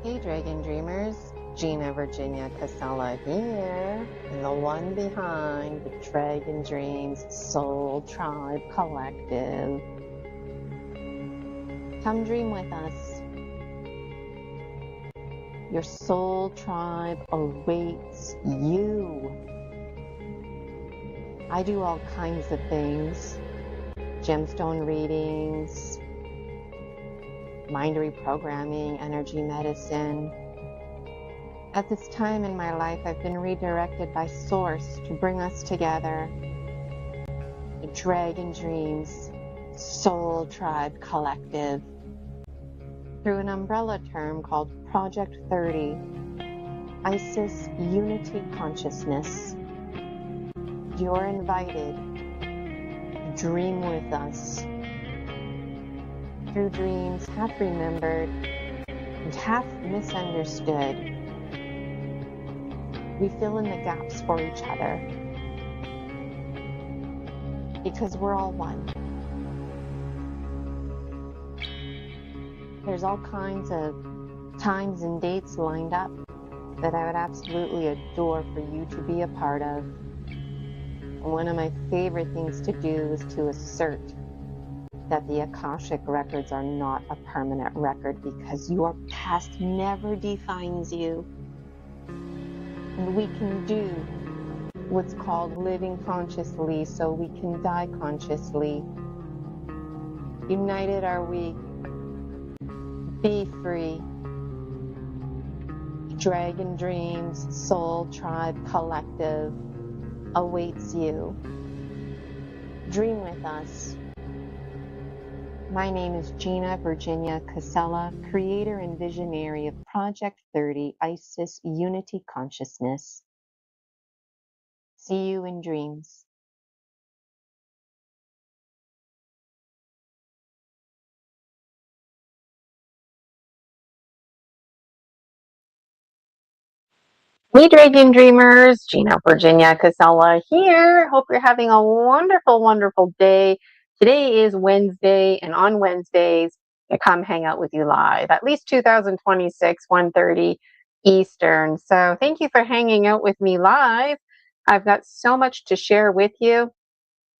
Hey Dragon Dreamers, Gina Virginia Casella here, and the one behind the Dragon Dreams Soul Tribe Collective. Come dream with us. Your soul tribe awaits you. I do all kinds of things. Gemstone readings, mind reprogramming, energy medicine. At this time in my life, I've been redirected by Source to bring us together. The Dragon Dreams Soul Tribe Collective through an umbrella term called Project 30, Isis Unity Consciousness. You're invited. Dream with us. Through dreams half remembered and half misunderstood, we fill in the gaps for each other because we're all one. There's all kinds of times and dates lined up that I would absolutely adore for you to be a part of. One of my favorite things to do is to assert that the Akashic records are not a permanent record because your past never defines you. And we can do what's called living consciously so we can die consciously. United are we. Be free. Dragon Dreams Soul Tribe Collective awaits you. Dream with us. My name is Gina Virginia Casella, creator and visionary of Project 30 Isis Unity Consciousness. See you in dreams. Hey Dragon Dreamers, Gina Virginia Casella here. Hope you're having a wonderful, wonderful day. Today is Wednesday, and on Wednesdays, I come hang out with you live, at least 2026, 1:30 Eastern. So thank you for hanging out with me live. I've got so much to share with you.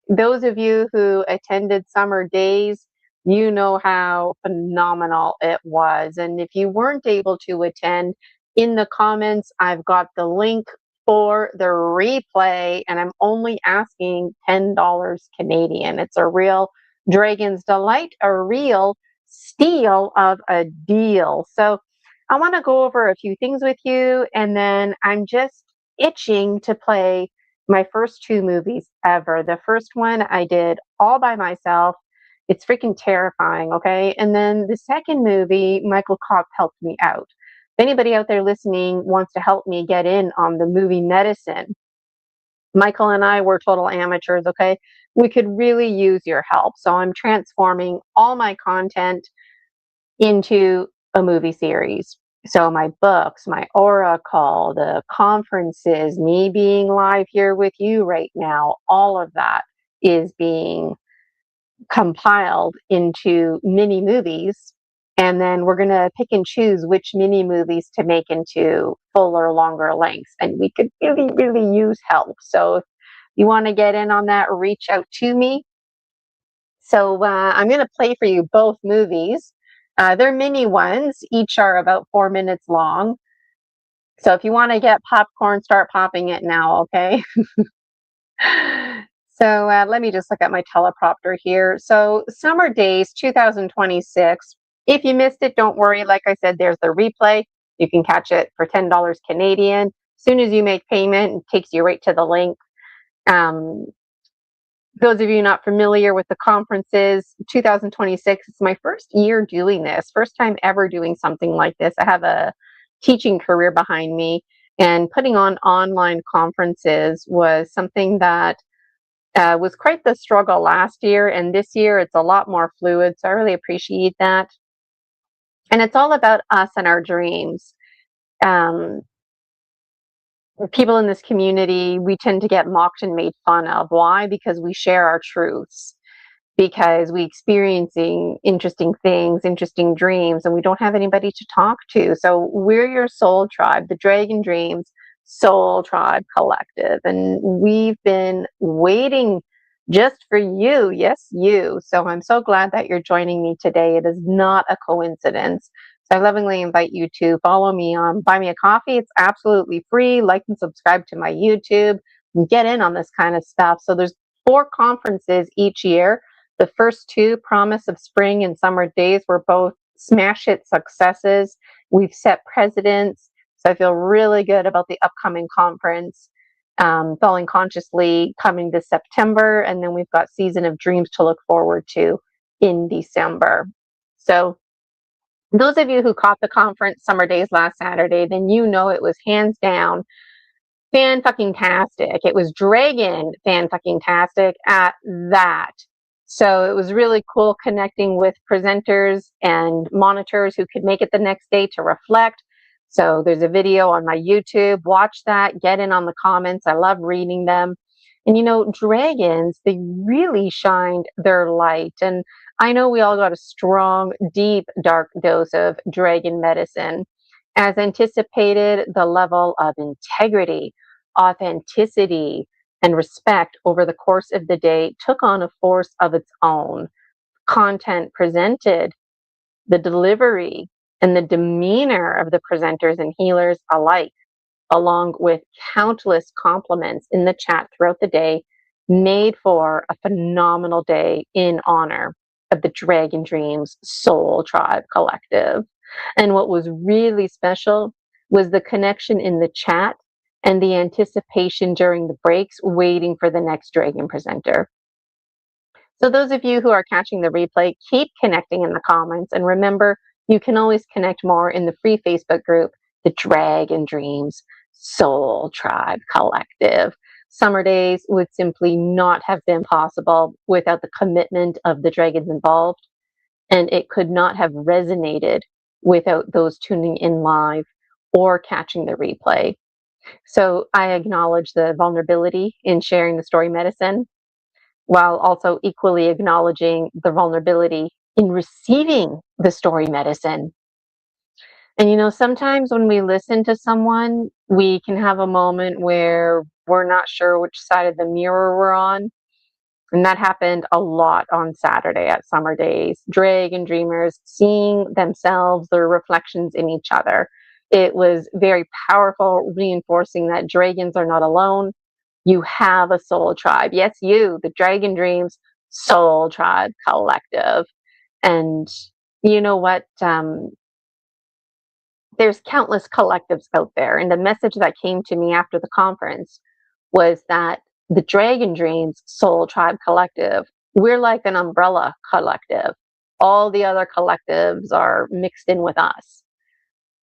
Those of you who attended Summer Daze, you know how phenomenal it was. And if you weren't able to attend, in the comments, I've got the link for the replay, and I'm only asking $10 Canadian. It's a real Dragon's Delight, a real steal of a deal. So I want to go over a few things with you, and then I'm just itching to play my first two movies ever. The first one I did all by myself. It's freaking terrifying, okay? And then the second movie, Michael Kopp helped me out. If anybody out there listening wants to help me get in on the movie medicine, Michael and I were total amateurs, okay? We could really use your help. So I'm transforming all my content into a movie series. So my books, my oracle, the conferences, me being live here with you right now, all of that is being compiled into mini movies. And then we're going to pick and choose which mini movies to make into fuller, longer lengths. And we could really, really use help. So if you want to get in on that, reach out to me. So I'm going to play for you both movies. They're mini ones. Each are about 4 minutes long. So if you want to get popcorn, start popping it now, okay? So let me just look at my teleprompter here. So Summer Daze 2026. If you missed it, don't worry. Like I said, there's the replay. You can catch it for $10 Canadian. As soon as you make payment, it takes you right to the link. Those of you not familiar with the conferences, 2026, it's my first year doing this, first time ever doing something like this. I have a teaching career behind me, and putting on online conferences was something that was quite the struggle last year, and this year it's a lot more fluid, so I really appreciate that. And it's all about us and our dreams. People in this community, we tend to get mocked and made fun of. Why? Because we share our truths. because we experiencing interesting things, interesting dreams, and we don't have anybody to talk to. So we're your soul tribe, the Dragon Dreams Soul Tribe Collective, and we've been waiting just for you. Yes, you. So I'm so glad that you're joining me today. It is not a coincidence. So I lovingly invite you to follow me on Buy Me a Coffee. It's absolutely free. Like and subscribe to my YouTube and get in on this kind of stuff. So there's 4 conferences each year. The first 2, Promise of Spring and Summer Daze, were both smash hit successes. We've set precedents. So I feel really good about the upcoming conference, Falling Consciously, coming this September. And then we've got Season of Dreams to look forward to in December. So those of you who caught the conference Summer Daze last Saturday, then you know it was hands down fan-fucking-tastic. It was Dragon fan-fucking-tastic at that. So it was really cool connecting with presenters and monitors who could make it the next day to reflect. So there's a video on my YouTube. Watch that. Get in on the comments. I love reading them. And you know, dragons, they really shined their light. And I know we all got a strong, deep, dark dose of dragon medicine. As anticipated, the level of integrity, authenticity, and respect over the course of the day took on a force of its own. Content presented, the delivery, and the demeanor of the presenters and healers alike, along with countless compliments in the chat throughout the day, made for a phenomenal day in honor of the Dragon Dreams Soul Tribe Collective. And what was really special was the connection in the chat and the anticipation during the breaks, waiting for the next dragon presenter. So those of you who are catching the replay, keep connecting in the comments. And remember, you can always connect more in the free Facebook group, the Dragon Dreams Soul Tribe Collective. Summer Daze would simply not have been possible without the commitment of the dragons involved. And it could not have resonated without those tuning in live or catching the replay. So I acknowledge the vulnerability in sharing the story medicine, while also equally acknowledging the vulnerability in receiving the story medicine. And you know, sometimes when we listen to someone, we can have a moment where we're not sure which side of the mirror we're on. And that happened a lot on Saturday at Summer Daze. Dragon dreamers seeing themselves, their reflections in each other. It was very powerful, reinforcing that dragons are not alone. You have a soul tribe. Yes, you, the Dragon Dreams Soul Tribe Collective. And you know what? There's countless collectives out there. And the message that came to me after the conference was that the Dragon Dreams Soul Tribe Collective, we're like an umbrella collective. All the other collectives are mixed in with us.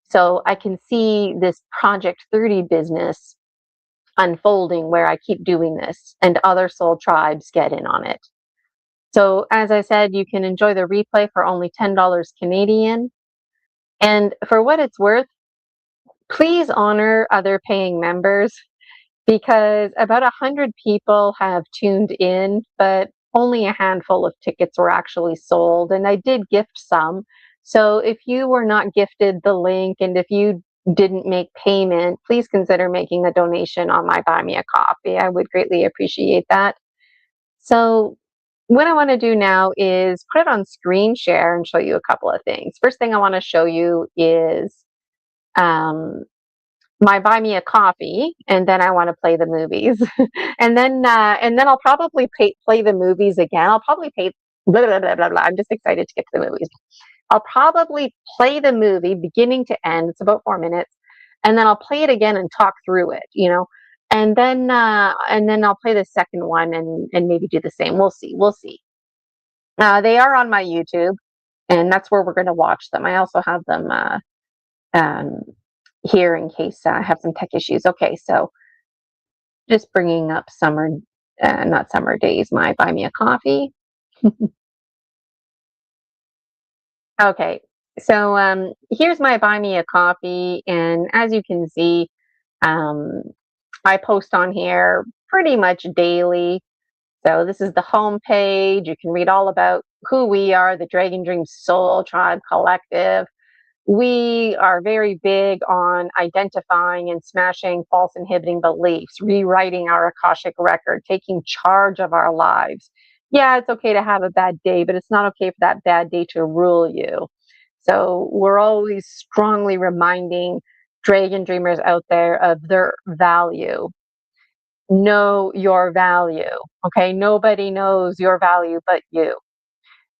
So I can see this Project 30 business unfolding where I keep doing this and other soul tribes get in on it. So as I said, you can enjoy the replay for only $10 Canadian. And for what it's worth, please honor other paying members, because about 100 people have tuned in, but only a handful of tickets were actually sold. And I did gift some. So if you were not gifted the link and if you didn't make payment, please consider making a donation on my Buy Me a Coffee. I would greatly appreciate that. So what I want to do now is put it on screen share and show you a couple of things. First thing I want to show you is my Buy Me a Coffee, and then I want to play the movies. and then I'll probably play the movies again. I'll probably pay blah, blah, blah, blah, blah. I'm just excited to get to the movies. I'll probably play the movie beginning to end. It's about 4 minutes. And then I'll play it again and talk through it, you know. And then I'll play the second one and maybe do the same. We'll see. We'll see. They are on my YouTube, and that's where we're going to watch them. I also have them here in case I have some tech issues. Okay, so just bringing up not Summer Daze, my Buy Me a Coffee. Okay, so here's my Buy Me a Coffee, and as you can see, I post on here pretty much daily. So this is the home page. You can read all about who we are, the Dragon Dream Soul Tribe Collective. We are very big on identifying and smashing false inhibiting beliefs, rewriting our Akashic record, taking charge of our lives. Yeah, it's okay to have a bad day, but it's not okay for that bad day to rule you. So we're always strongly reminding Dragon Dreamers out there of their value. Know your value. Okay. Nobody knows your value but you.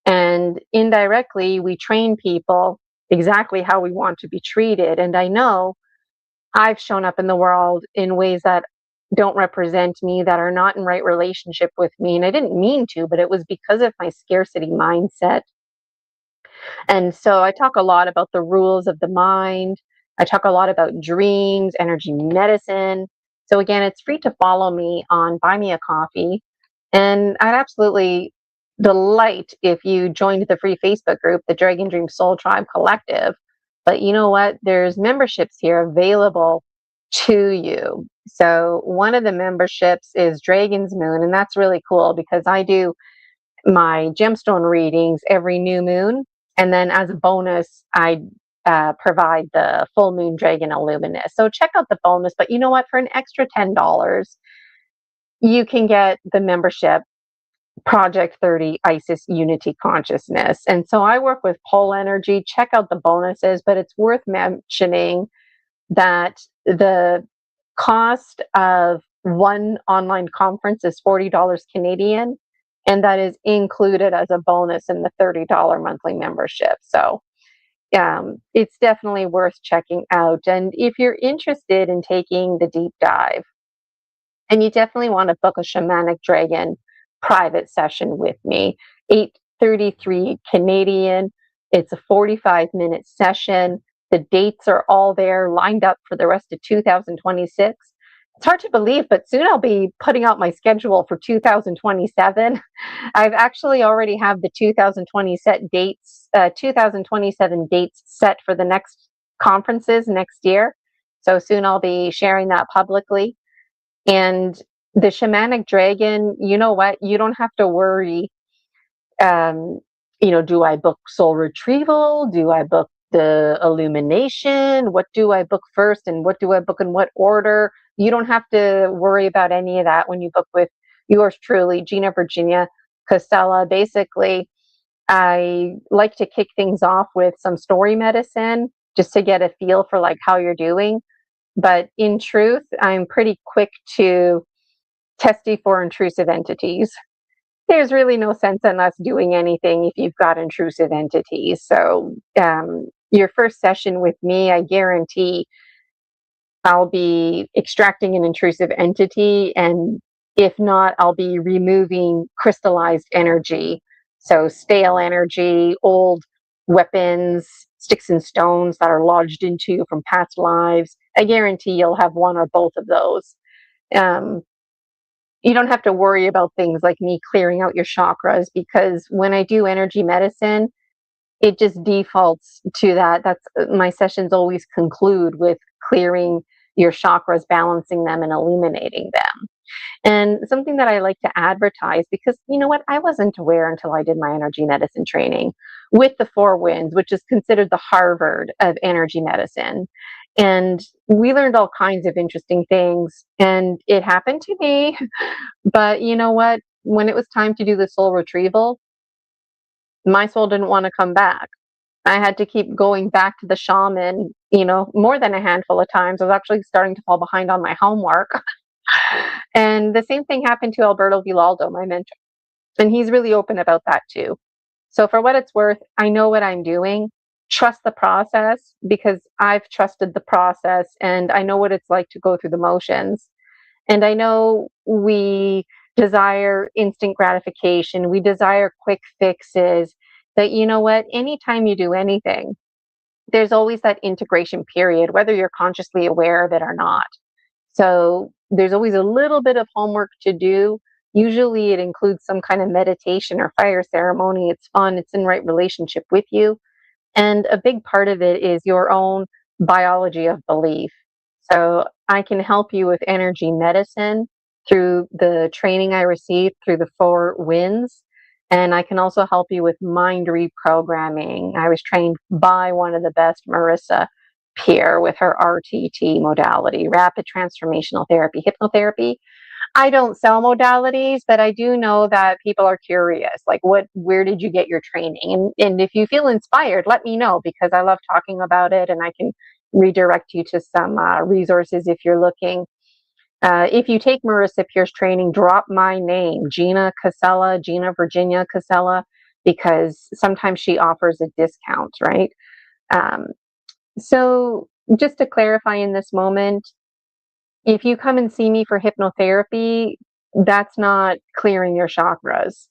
And indirectly, we train people exactly how we want to be treated. And I know I've shown up in the world in ways that don't represent me, that are not in right relationship with me. And I didn't mean to, but it was because of my scarcity mindset. And so I talk a lot about the rules of the mind. I talk a lot about dreams, energy medicine. So again, it's free to follow me on Buy Me a Coffee. And I'd absolutely delight if you joined the free Facebook group, the Dragon Dream Soul Tribe Collective. But you know what? There's memberships here available to you. So one of the memberships is Dragon's Moon, and that's really cool because I do my gemstone readings every new moon. And then as a bonus, I provide the full moon dragon illuminous. So check out the bonus. But you know what? For an extra $10, you can get the membership Project 30 Isis Unity Consciousness. And so I work with pole energy. Check out the bonuses, but it's worth mentioning that the cost of one online conference is $40 Canadian, and that is included as a bonus in the $30 monthly membership. So it's definitely worth checking out. And if you're interested in taking the deep dive, and you definitely want to book a shamanic dragon private session with me, 833 Canadian. It's a 45-minute session. The dates are all there lined up for the rest of 2026. It's hard to believe, but soon I'll be putting out my schedule for 2027. I've actually already have the 2027 dates set for the next conferences next year. So soon I'll be sharing that publicly. And the shamanic dragon, you know what? You don't have to worry. Um, do I book soul retrieval? Do I book the illumination? What do I book first? And what do I book in what order? You don't have to worry about any of that when you book with yours truly, Gina Virginia Costella. Basically, I like to kick things off with some story medicine just to get a feel for like how you're doing. But in truth, I'm pretty quick to testing for intrusive entities. There's really no sense in us doing anything if you've got intrusive entities. So, your first session with me, I guarantee I'll be extracting an intrusive entity. And if not, I'll be removing crystallized energy. So, stale energy, old weapons, sticks and stones that are lodged into you from past lives. I guarantee you'll have one or both of those. Um, you don't have to worry about things like me clearing out your chakras, because when I do energy medicine, it just defaults to that. That's my sessions always conclude with clearing your chakras, balancing them, and illuminating them. And something that I like to advertise, because you know what, I wasn't aware until I did my energy medicine training with the Four Winds, which is considered the Harvard of energy medicine. And we learned all kinds of interesting things, and it happened to me. But you know what? When it was time to do the soul retrieval, my soul didn't want to come back. I had to keep going back to the shaman, more than a handful of times. I was actually starting to fall behind on my homework. And the same thing happened to Alberto Villaldo, my mentor. And he's really open about that too. So for what it's worth, I know what I'm doing. Trust the process, because I've trusted the process and I know what it's like to go through the motions. And I know we desire instant gratification. We desire quick fixes. That, you know what, anytime you do anything, there's always that integration period, whether you're consciously aware of it or not. So there's always a little bit of homework to do. Usually it includes some kind of meditation or fire ceremony. It's fun. It's in right relationship with you. And a big part of it is your own biology of belief. So I can help you with energy medicine. through the training I received through the 4 Winds. And I can also help you with mind reprogramming. I was trained by one of the best, Marissa Peer, with her RTT modality, rapid transformational therapy, hypnotherapy. I don't sell modalities, but I do know that people are curious, like where did you get your training? And if you feel inspired, let me know, because I love talking about it, and I can redirect you to some resources if you're looking. If you take Marissa Peer's training, drop my name, Gina Casella, Gina Virginia Casella, because sometimes she offers a discount, right? Um, so just to clarify in this moment, if you come and see me for hypnotherapy, that's not clearing your chakras.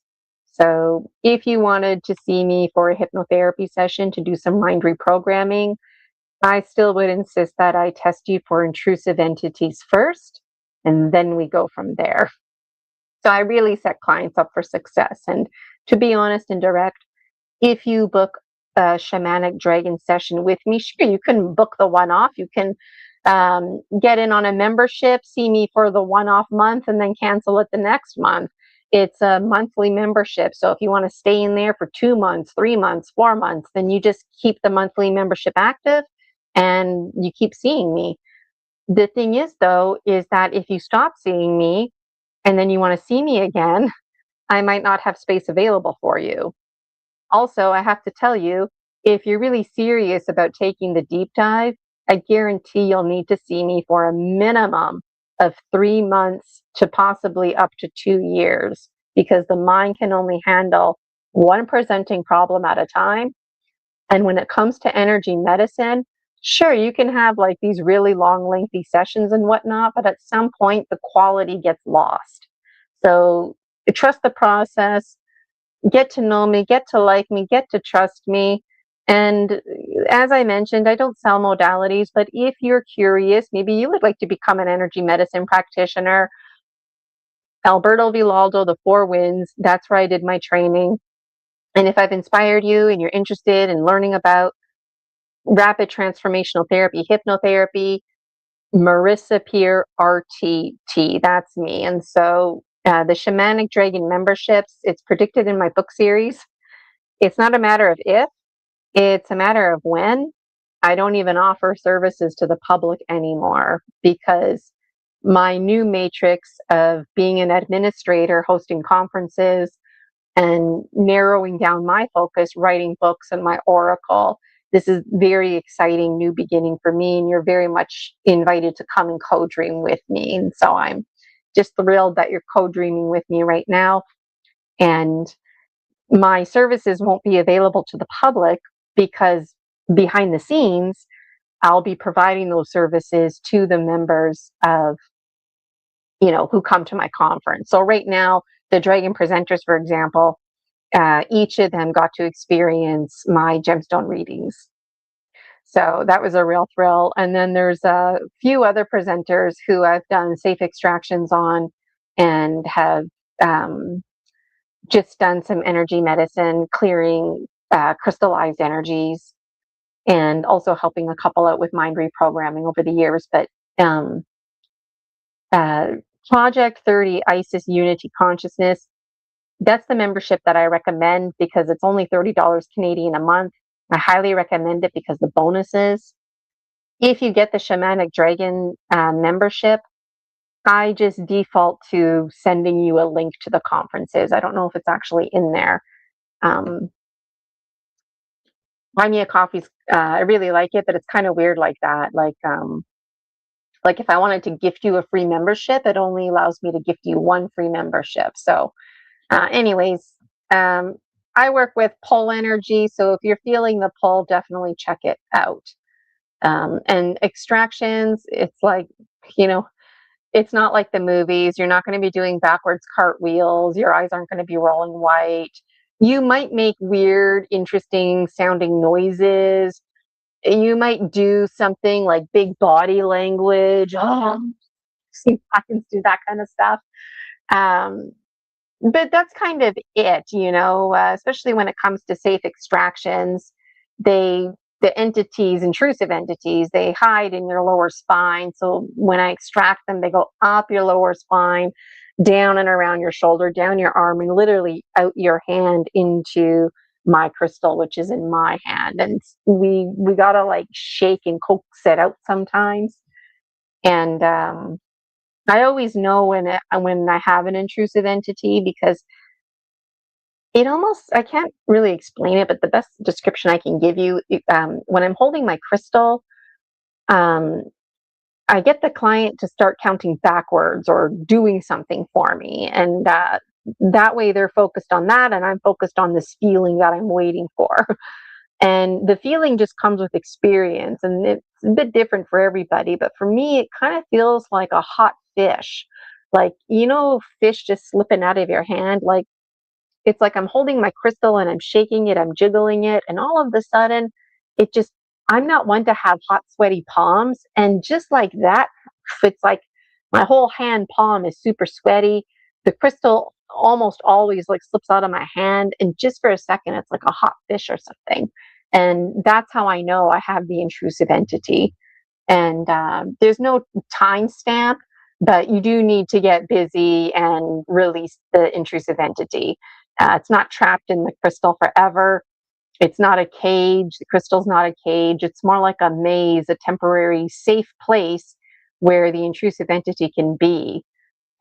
So if you wanted to see me for a hypnotherapy session to do some mind reprogramming, I still would insist that I test you for intrusive entities first, and then we go from there. So I really set clients up for success. And to be honest and direct, if you book a shamanic dragon session with me, sure, you can book the one off. You can get in on a membership, see me for the one off month, and then cancel it the next month. It's a monthly membership. So if you want to stay in there for 2 months, 3 months, 4 months, then you just keep the monthly membership active and you keep seeing me. The thing is, though, is that if you stop seeing me and then you want to see me again, I might not have space available for you. Also, I have to tell you, if you're really serious about taking the deep dive, I guarantee you'll need to see me for a minimum of 3 months to possibly up to 2 years, because the mind can only handle one presenting problem at a time. And when it comes to energy medicine, sure, you can have like these really long, lengthy sessions and whatnot, but at some point the quality gets lost. So trust the process, get to know me, get to like me, get to trust me. And as I mentioned, I don't sell modalities, but if you're curious, maybe you would like to become an energy medicine practitioner, Alberto Villaldo, the 4 Winds, that's where I did my training. And if I've inspired you and you're interested in learning about rapid transformational therapy, hypnotherapy, Marissa Peer RTT, that's me. And so the Shamanic Dragon memberships, it's predicted in my book series. It's not a matter of if, it's a matter of when. I don't even offer services to the public anymore, because my new matrix of being an administrator, hosting conferences, and narrowing down my focus, writing books and my oracle. This is very exciting new beginning for me, and you're very much invited to come and co-dream with me. And so I'm just thrilled that you're co-dreaming with me right now. And my services won't be available to the public because behind the scenes, I'll be providing those services to the members of, who come to my conference. So right now, the Dragon presenters, for example, each of them got to experience my gemstone readings. So that was a real thrill. And then there's a few other presenters who I've done safe extractions on and have just done some energy medicine, clearing crystallized energies, and also helping a couple out with mind reprogramming over the years. But um, uh, Project 30 Isis Unity Consciousness, that's the membership that I recommend because it's only $30 Canadian a month. I highly recommend it because the bonuses. If you get the Shamanic Dragon membership, I just default to sending you a link to the conferences. I don't know if it's actually in there. Buy me a coffee's. I really like it, but it's kind of weird like that. Like if I wanted to gift you a free membership, it only allows me to gift you one free membership. So anyways, I work with pull energy. So if you're feeling the pull, definitely check it out. And extractions, it's like, it's not like the movies. You're not going to be doing backwards cartwheels. Your eyes aren't going to be rolling white. You might make weird, interesting sounding noises. You might do something like big body language. Oh, see, I can do that kind of stuff. Um, but that's kind of it, especially when it comes to safe extractions. They the entities, intrusive entities, they hide in your lower spine. So when I extract them, they go up your lower spine, down and around your shoulder, down your arm, and literally out your hand into my crystal, which is in my hand. And we gotta like shake and coax it out sometimes. And I always know when I have an intrusive entity, because it almost, I can't really explain it, but the best description I can give you, when I'm holding my crystal, um, I get the client to start counting backwards or doing something for me. And that way they're focused on that, and I'm focused on this feeling that I'm waiting for. And the feeling just comes with experience, and it's a bit different for everybody. But for me, it kind of feels like a hot fish. Like, fish just slipping out of your hand. Like, it's like I'm holding my crystal and I'm shaking it, I'm jiggling it, and all of a sudden, it just, I'm not one to have hot, sweaty palms. And just like that, it's like my whole hand palm is super sweaty. The crystal almost always like slips out of my hand. And just for a second, it's like a hot fish or something. And that's how I know I have the intrusive entity. And there's no time stamp, but you do need to get busy and release the intrusive entity. It's not trapped in the crystal forever. It's not a cage. The crystal's not a cage. It's more like a maze, a temporary safe place where the intrusive entity can be.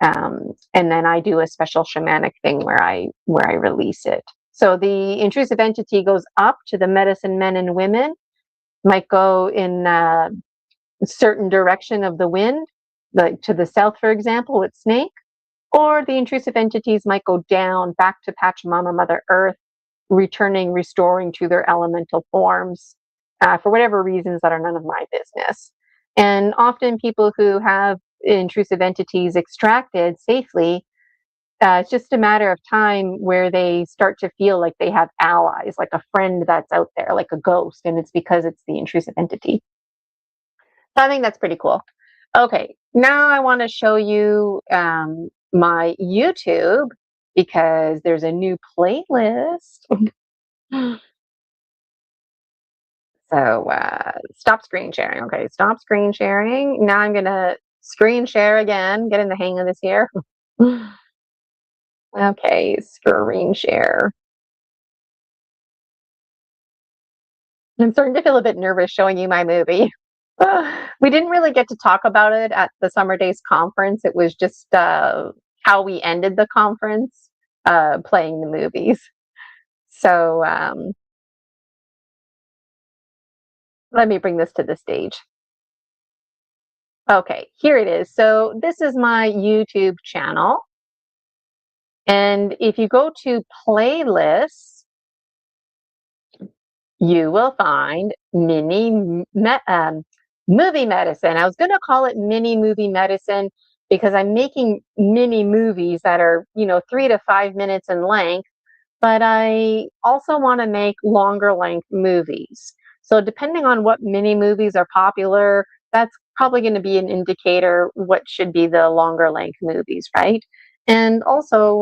And then I do a special shamanic thing where I release it. So the intrusive entity goes up to the medicine men and women, might go in a certain direction of the wind, like to the south, for example, with snake. Or the intrusive entities might go down back to Pachamama, Mother Earth, restoring to their elemental forms for whatever reasons that are none of my business. And often people who have intrusive entities extracted safely, it's just a matter of time where they start to feel like they have allies, like a friend that's out there, like a ghost, and it's because it's the intrusive entity. So I think that's pretty cool. Okay, now I want to show you my YouTube, because there's a new playlist. So stop screen sharing. Okay, stop screen sharing. Now I'm going to screen share again, getting the hang of this here. Okay, screen share. I'm starting to feel a bit nervous showing you my movie. We didn't really get to talk about it at the Summer Daze conference. It was just how we ended the conference, playing the movies. So let me bring this to the stage. Okay, here it is. So this is my YouTube channel. And if you go to playlists, you will find movie medicine. I was going to call it mini movie medicine because I'm making mini movies that are, 3 to 5 minutes in length, but I also want to make longer length movies. So depending on what mini movies are popular, that's probably going to be an indicator what should be the longer length movies, right? And also,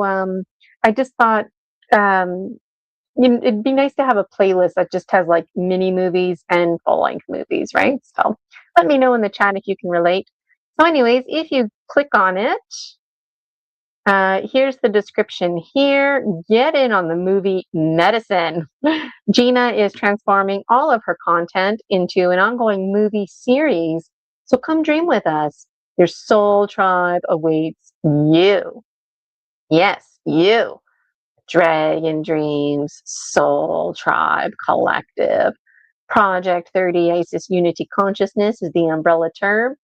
I just thought, it'd be nice to have a playlist that just has like mini movies and full length movies, right? So let me know in the chat if you can relate. So anyways, if you click on it, here's the description here. Get in on the movie medicine. Gina is transforming all of her content into an ongoing movie series. So come dream with us. Your soul tribe awaits you. Yes, you. Dragon Dreams, Soul Tribe Collective. Project 30 Isis Unity Consciousness is the umbrella term.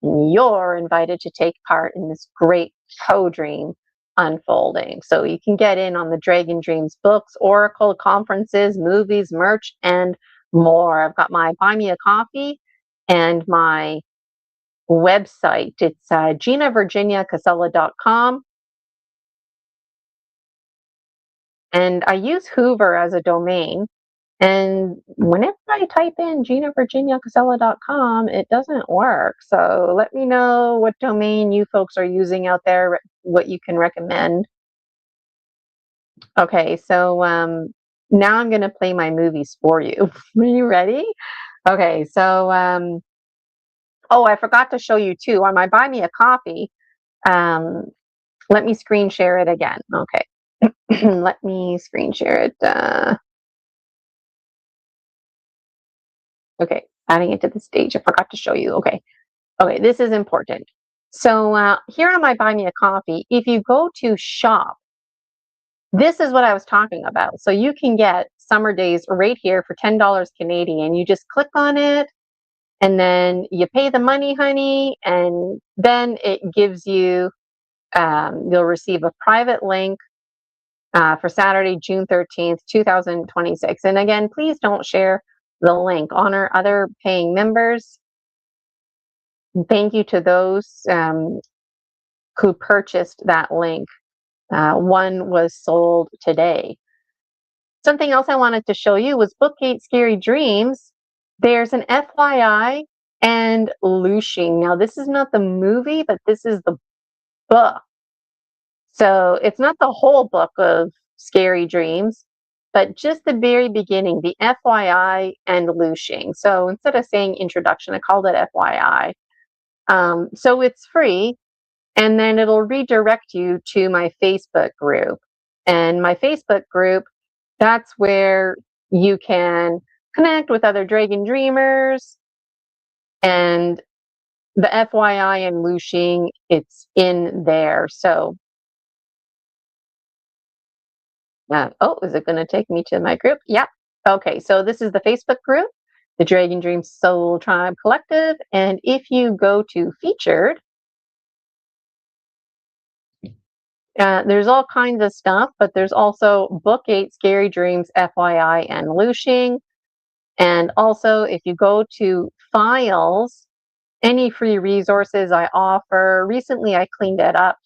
You're invited to take part in this great co-dream unfolding. So you can get in on the Dragon Dreams books, oracle conferences, movies, merch, and more. I've got my Buy Me a Coffee and my website. It's GinaVirginiaCasella.com. And I use Hoover as a domain. And whenever I type in GinaVirginiaCasella.com, it doesn't work. So let me know what domain you folks are using out there, what you can recommend. Okay, so now I'm going to play my movies for you. Are you ready? Okay, so oh, I forgot to show you too on my Buy Me a Coffee. Um, let me screen share it again. Okay, let me screen share it. Okay, adding it to the stage. I forgot to show you. Okay, this is important. So here on my Buy Me a Coffee, if you go to shop, this is what I was talking about. So you can get Summer Daze right here for $10 Canadian. You just click on it and then you pay the money, honey, and then it gives you, you'll receive a private link for Saturday, June 13th, 2026. And again, please don't share the link. Honor other paying members. Thank you to those who purchased that link. One was sold today. Something else I wanted to show you was Bookgate Scary Dreams. There's an FYI and Lushing. Now, this is not the movie, but this is the book. So it's not the whole book of Scary Dreams, but just the very beginning, the FYI and Lushing. So instead of saying introduction, I called it FYI. So it's free, and then it'll redirect you to my Facebook group. And my Facebook group, that's where you can connect with other Dragon Dreamers. And the FYI and Lushing, it's in there. So, oh, is it going to take me to my group? Yep. Okay, so this is the Facebook group, the Dragon Dream Soul Tribe Collective. And if you go to featured, there's all kinds of stuff, but there's also Book 8 Scary Dreams FYI and Lushing. And also, if you go to files, any free resources I offer, recently I cleaned it up,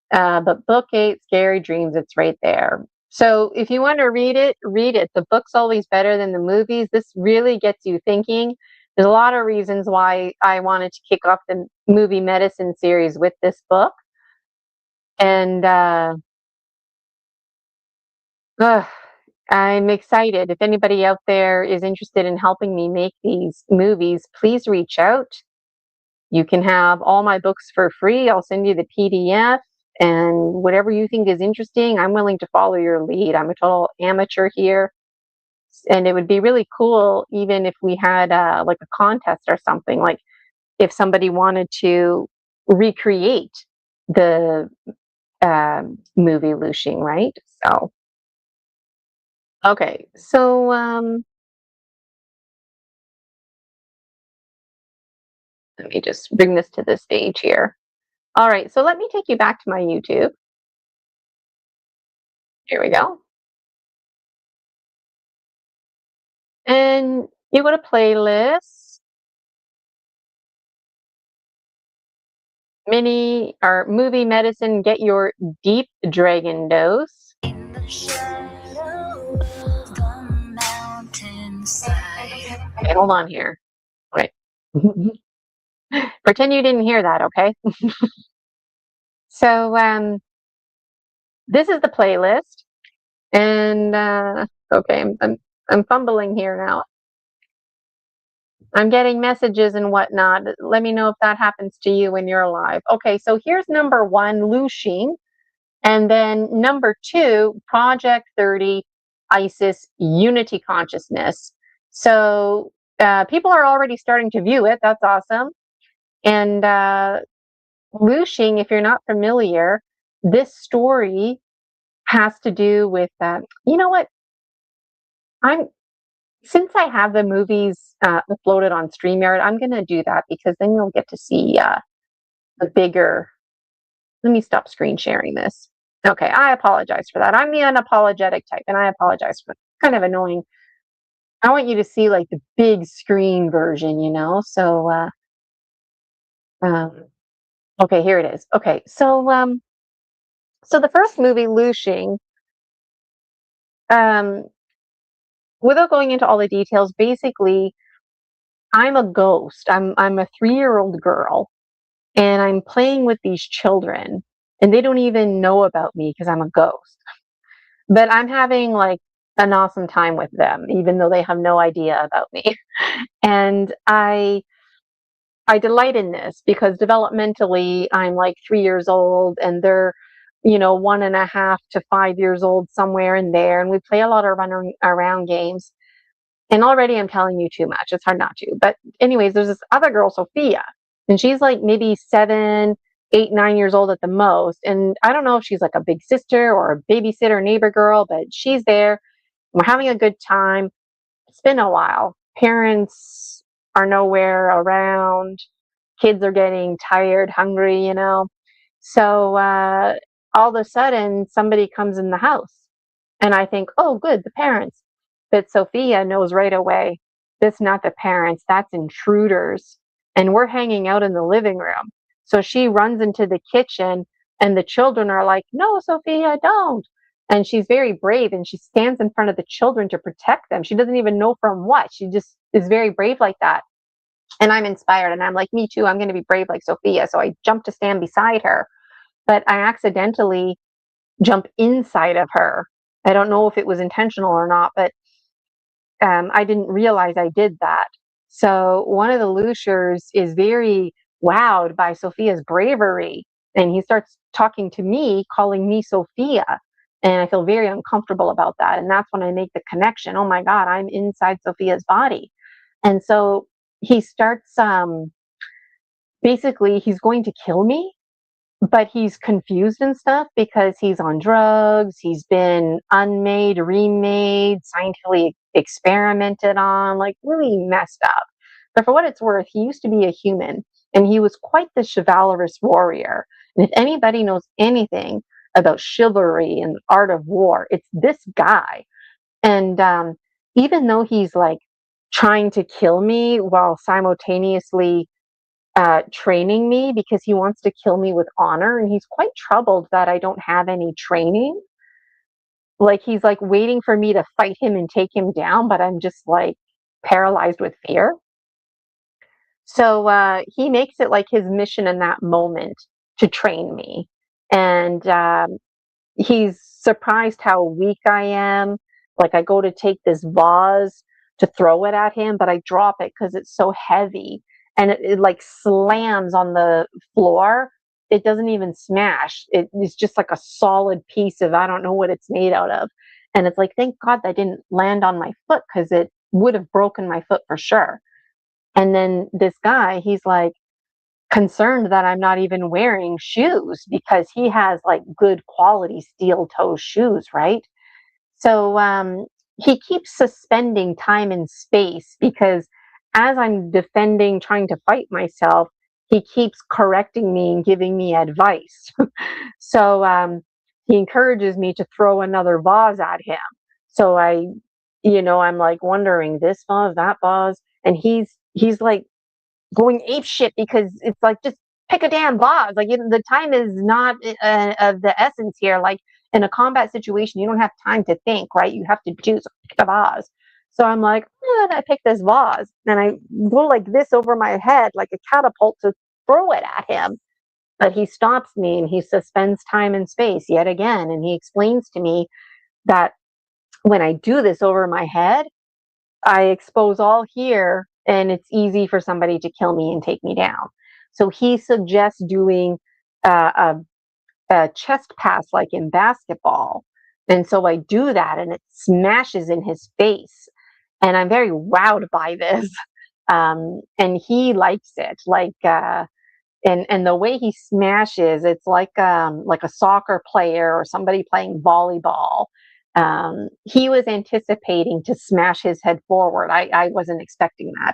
but Book 8 Scary Dreams, it's right there. So if you want to read it, read it. The book's always better than the movies. This really gets you thinking. There's a lot of reasons why I wanted to kick off the movie medicine series with this book. And I'm excited. If anybody out there is interested in helping me make these movies, please reach out. You can have all my books for free. I'll send you the PDF and whatever you think is interesting. I'm willing to follow your lead. I'm a total amateur here. And it would be really cool even if we had like a contest or something, like if somebody wanted to recreate the movie Lushing, right? So, okay. So, let me just bring this to the stage here. All right, so let me take you back to my YouTube. Here we go. And you go to playlists, mini or movie medicine, get your deep dragon dose. In the shadow of the mountainside. Okay, hold on here. Okay. Pretend you didn't hear that, okay? So this is the playlist. And okay, I'm fumbling here now. I'm getting messages and whatnot. Let me know if that happens to you when you're live. Okay, so here's number 1, Lushing. And then number 2, Project 30, ISIS Unity Consciousness. So people are already starting to view it. That's awesome. And Lushing, if you're not familiar, this story has to do with, you know what? Since I have the movies uploaded on StreamYard, I'm going to do that because then you'll get to see the bigger. Let me stop screen sharing this. Okay, I apologize for that. I'm the unapologetic type, and I apologize for that. It's kind of annoying. I want you to see like the big screen version, you know? So, okay, here it is. Okay, so the first movie, Lushing, without going into all the details, basically, I'm a ghost. I'm a 3-year-old girl, and I'm playing with these children, and they don't even know about me because I'm a ghost. But I'm having like an awesome time with them, even though they have no idea about me. And I delight in this because developmentally I'm like 3 years old and they're, 1.5 to 5 years old, somewhere in there. And we play a lot of running around games. And already I'm telling you too much. It's hard not to. But anyways, there's this other girl, Sophia, and she's like maybe 7, 8, 9 years old at the most. And I don't know if she's like a big sister or a babysitter, neighbor girl, but she's there. We're having a good time. It's been a while. Parents are nowhere around. Kids are getting tired, hungry. So all of a sudden, somebody comes in the house. And I think, oh, good, the parents. But Sophia knows right away, that's not the parents, that's intruders. And we're hanging out in the living room. So she runs into the kitchen, and the children are like, no, Sophia, don't. And she's very brave, and she stands in front of the children to protect them. She doesn't even know from what. She just is very brave like that. And I'm inspired, and I'm like, me too, I'm going to be brave like Sophia. So I jump to stand beside her, but I accidentally jump inside of her. I don't know if it was intentional or not, but I didn't realize I did that. So one of the Luciers is very wowed by Sophia's bravery, and he starts talking to me, calling me Sophia. And I feel very uncomfortable about that. And that's when I make the connection. Oh my God, I'm inside Sophia's body. And so he starts, basically, he's going to kill me, but he's confused and stuff because he's on drugs. He's been unmade, remade, scientifically experimented on, like really messed up. But for what it's worth, he used to be a human, and he was quite the chivalrous warrior. And if anybody knows anything about chivalry and the art of war, it's this guy. And even though he's like trying to kill me while simultaneously training me, because he wants to kill me with honor, and he's quite troubled that I don't have any training. Like he's like waiting for me to fight him and take him down, but I'm just like paralyzed with fear. So he makes it like his mission in that moment to train me. And he's surprised how weak I am. Like I go to take this vase to throw it at him, but I drop it because it's so heavy, and it like slams on the floor. It doesn't even smash. It's just like a solid piece of, I don't know what it's made out of. And it's like, thank God that didn't land on my foot, because it would have broken my foot for sure. And then this guy, he's like, concerned that I'm not even wearing shoes because he has like good quality steel toe shoes, right? So he keeps suspending time and space because as I'm defending, trying to fight myself, he keeps correcting me and giving me advice. So he encourages me to throw another vase at him. So I'm like wondering, this vase, that vase, and he's like going ape shit because it's like, just pick a damn vase. Like the time is not of the essence here. Like in a combat situation, you don't have time to think, right? You have to choose, pick a vase. So I'm like, I pick this vase, and I go like this over my head, like a catapult, to throw it at him. But he stops me and he suspends time and space yet again. And he explains to me that when I do this over my head, I expose all here, and it's easy for somebody to kill me and take me down. So he suggests doing a chest pass like in basketball. And so I do that, and it smashes in his face. And I'm very wowed by this. And he likes it. And the way he smashes, it's like a soccer player or somebody playing volleyball. He was anticipating to smash his head forward. I wasn't expecting that.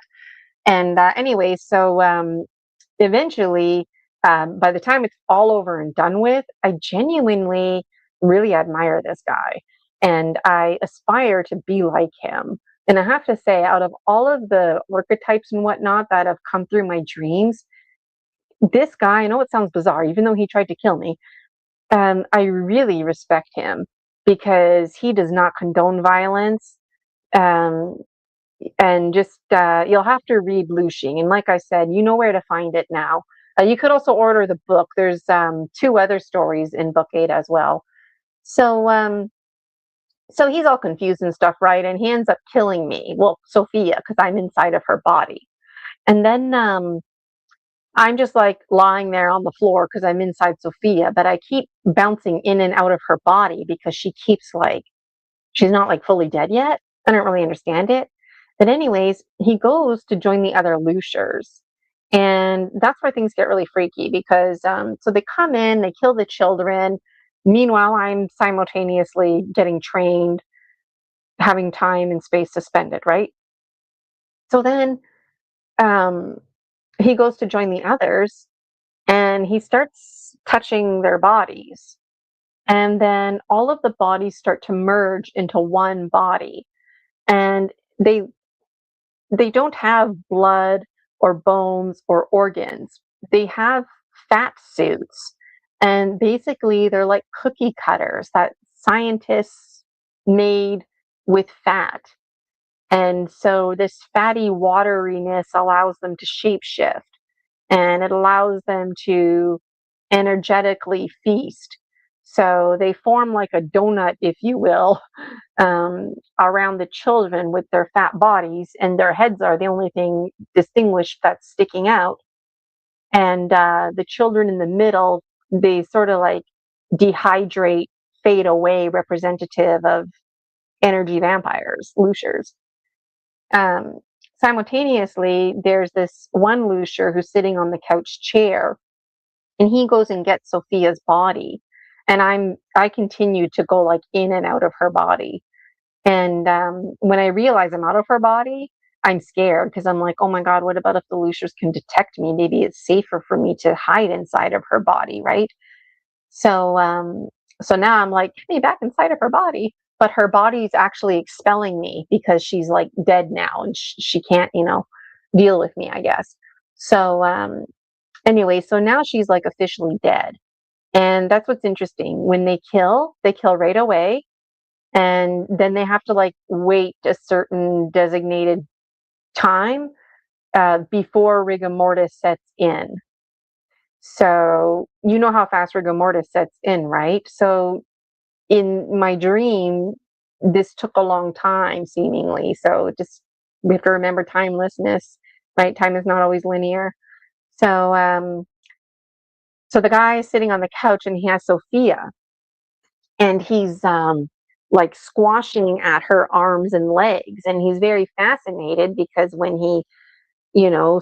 And anyway, so eventually, by the time it's all over and done with, I genuinely really admire this guy, and I aspire to be like him. And I have to say, out of all of the archetypes and whatnot that have come through my dreams, this guy, I know it sounds bizarre, even though he tried to kill me, I really respect him because he does not condone violence. Um, and just you'll have to read Lushing, and like I said, you know where to find it now. You could also order the book. There's 2 other stories in book 8 as well. So So he's all confused and stuff, right? And he ends up killing me. Well, Sophia, because I'm inside of her body. And then I'm just like lying there on the floor because I'm inside Sophia, but I keep bouncing in and out of her body because she keeps like, she's not like fully dead yet. I don't really understand it. But anyways, he goes to join the other Luciers. And that's where things get really freaky because so they come in, they kill the children. Meanwhile, I'm simultaneously getting trained, having time and space suspended, right? So then um, he goes to join the others and he starts touching their bodies. And then all of the bodies start to merge into one body. And they they don't have blood or bones or organs. They have fat suits. And basically they're like cookie cutters that scientists made with fat. And so this fatty wateriness allows them to shapeshift and it allows them to energetically feast. So they form like a donut, if you will, around the children with their fat bodies, and their heads are the only thing distinguished that's sticking out. And the children in the middle, they sort of like dehydrate, fade away, representative of energy vampires, Luciers. Um, Simultaneously, there's this one Lucier who's sitting on the couch chair, and he goes and gets Sophia's body, and I continue to go like in and out of her body. And when I realize I'm out of her body, I'm scared because I'm like, oh my god, what about if the Luciers can detect me? Maybe it's safer for me to hide inside of her body, right? So so now I'm like, get me back inside of her body, but her body's actually expelling me because she's like dead now and she can't, deal with me, I guess. So anyway, so now she's like officially dead. And that's what's interesting. When they kill right away, and then they have to like wait a certain designated time before rigor mortis sets in. So you know how fast rigor mortis sets in, right? So in my dream, this took a long time, seemingly. So just we have to remember timelessness, right? Time is not always linear. So so the guy is sitting on the couch and he has Sophia, and he's like squashing at her arms and legs, and he's very fascinated because when he, you know,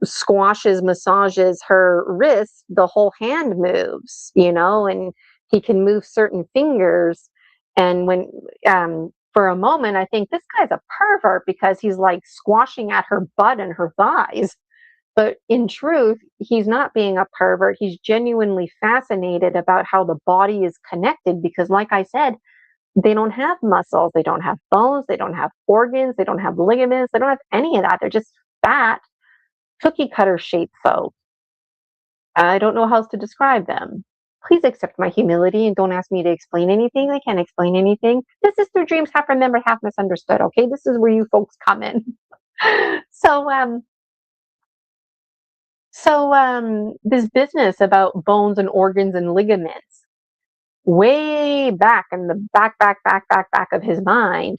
squashes, massages her wrist, the whole hand moves, and he can move certain fingers. And when, for a moment, I think this guy's a pervert because he's like squashing at her butt and her thighs. But in truth, he's not being a pervert. He's genuinely fascinated about how the body is connected because, like I said, they don't have muscles, they don't have bones, they don't have organs, they don't have ligaments, they don't have any of that. They're just fat, cookie cutter shaped folk. I don't know how else to describe them. Please accept my humility and don't ask me to explain anything. I can't explain anything. This is through dreams, half remembered, half misunderstood. Okay, this is where you folks come in. so, this business about bones and organs and ligaments, way back in the back of his mind,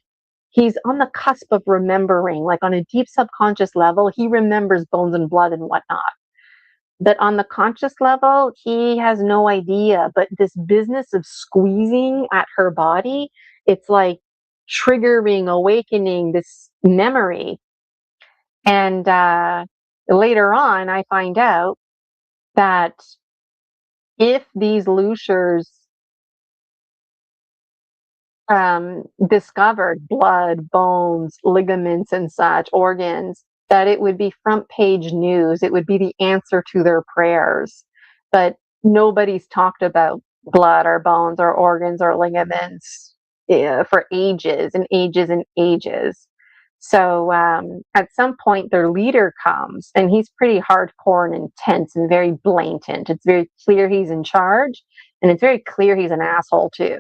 he's on the cusp of remembering, like on a deep subconscious level, he remembers bones and blood and whatnot. But on the conscious level, he has no idea. But this business of squeezing at her body, it's like triggering, awakening this memory. And later on, I find out that if these Luciers discovered blood, bones, ligaments, and such, organs, that it would be front page news. It would be the answer to their prayers. But nobody's talked about blood or bones or organs or ligaments for ages and ages and ages. So at some point, their leader comes, and he's pretty hardcore and intense and very blatant. It's very clear he's in charge, and it's very clear he's an asshole too.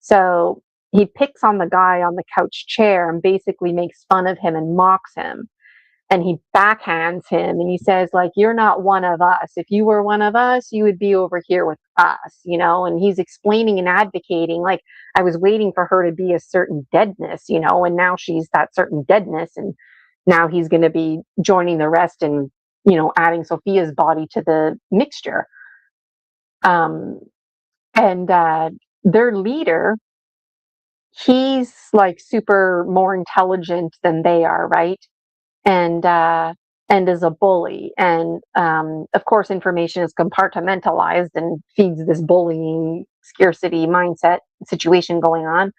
So he picks on the guy on the couch chair and basically makes fun of him and mocks him. and he backhands him and he says, like, you're not one of us. If you were one of us, you would be over here with us, and he's explaining and advocating, like, I was waiting for her to be a certain deadness, and now she's that certain deadness, and now he's going to be joining the rest and adding Sophia's body to the mixture. And their leader, he's like super more intelligent than they are, right? And is a bully. And of course, information is compartmentalized and feeds this bullying scarcity mindset situation going on.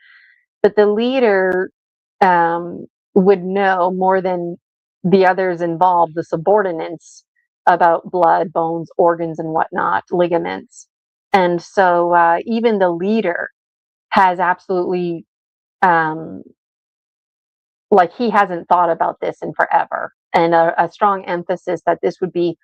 But the leader would know more than the others involved, the subordinates, about blood, bones, organs, and whatnot, ligaments. And so even the leader has absolutely um, like he hasn't thought about this in forever, and a strong emphasis that this would be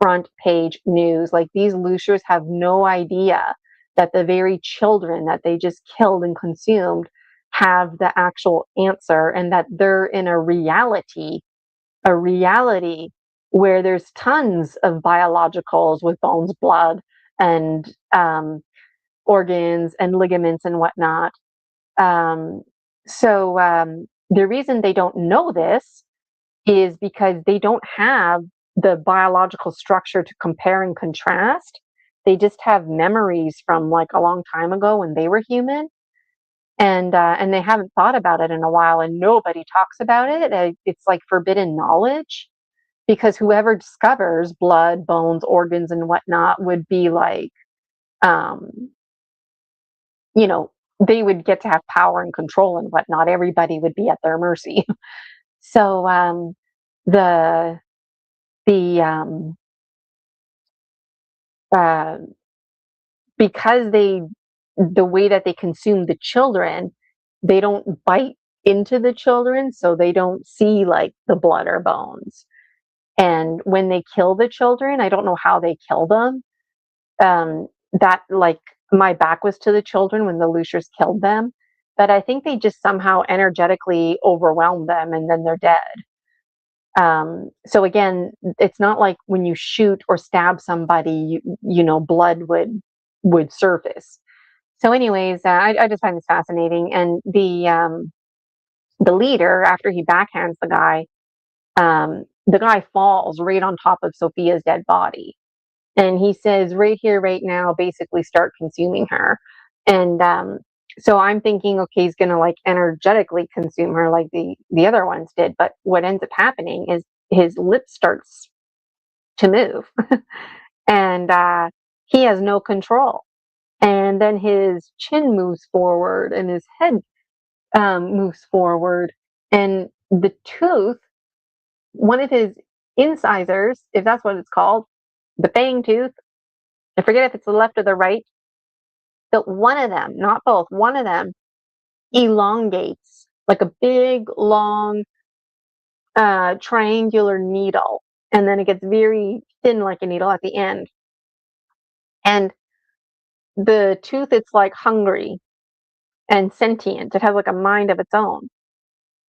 front page news. Like, these Luciers have no idea that the very children that they just killed and consumed have the actual answer, and that they're in a reality where there's tons of biologicals with bones, blood, and organs and ligaments and whatnot. um, so the reason they don't know this is because they don't have the biological structure to compare and contrast. They just have memories from like a long time ago when they were human, and they haven't thought about it in a while, and nobody talks about it. It's like forbidden knowledge, because whoever discovers blood, bones, organs, and whatnot would be like, um, you know, they would get to have power and control and whatnot. Everybody would be at their mercy. So the the uh, because the way that they consume the children, they don't bite into the children, so they don't see like the blood or bones. And when they kill the children, I don't know how they kill them. That like my back was to the children when the Luciers killed them, but I think they just somehow energetically overwhelm them and then they're dead. So again, it's not like when you shoot or stab somebody, blood would surface. So, anyways, I just find this fascinating. And the leader, after he backhands the guy falls right on top of Sophia's dead body, and he says, "Right here, right now, basically start consuming her." And so I'm thinking, okay, he's gonna like energetically consume her like the other ones did. But what ends up happening is his lip starts to move, and he has no control. And then his chin moves forward, and his head moves forward, and the tooth, one of his incisors, if that's what it's called, the fang tooth. I forget if it's the left or the right, but one of them, not both, one of them elongates like a big, long, triangular needle, and then it gets very thin like a needle at the end. And the tooth, it's like hungry and sentient. It has like a mind of its own.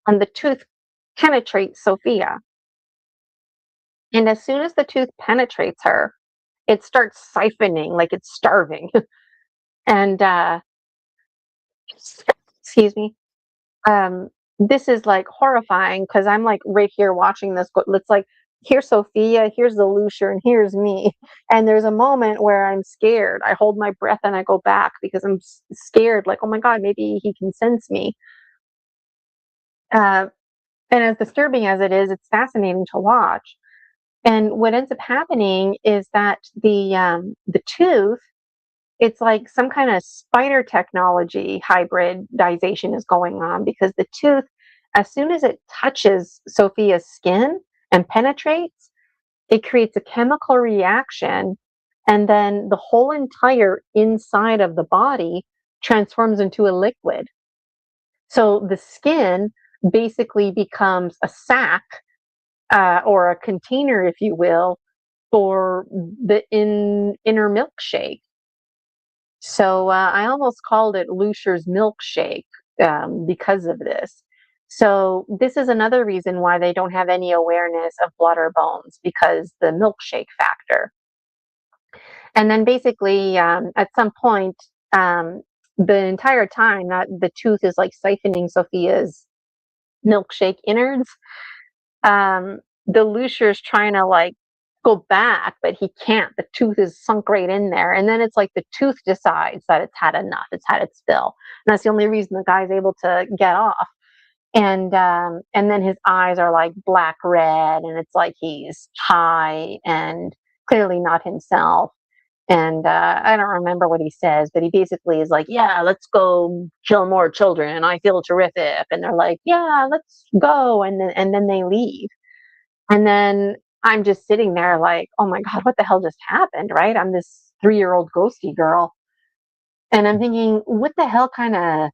And the tooth penetrates Sophia. And as soon as the tooth penetrates her, it starts siphoning like it's starving. And excuse me. Um, this is like horrifying because I'm like right here watching this. It's like, here's Sophia, here's the Lucier, and here's me. And there's a moment where I'm scared. I hold my breath and I go back because I'm scared. Like, oh my God, maybe he can sense me. Uh, and as disturbing as it is, it's fascinating to watch. And what ends up happening is that the tooth, it's like some kind of spider technology hybridization is going on, because the tooth, as soon as it touches Sophia's skin and penetrates, it creates a chemical reaction, and then the whole entire inside of the body transforms into a liquid. So the skin basically becomes a sac, or a container, if you will, for the inner milkshake. So I almost called it Lucer's milkshake because of this. So this is another reason why they don't have any awareness of blood or bones, because the milkshake factor. And then basically, at some point, the entire time that the tooth is like siphoning Sophia's milkshake innards, the Lucia's trying to like go back, but he can't. The tooth is sunk right in there. And then it's like the tooth decides that it's had enough, it's had its fill. And that's the only reason the guy's able to get off. And then his eyes are like black red, and it's like he's high and clearly not himself. And I don't remember what he says, but he basically is like, yeah, let's go kill more children. I feel terrific. And they're like, yeah, let's go. And then they leave. And then I'm just sitting there like, oh my God, what the hell just happened, right? I'm this 3-year-old ghosty girl. And I'm thinking, what the hell kind of,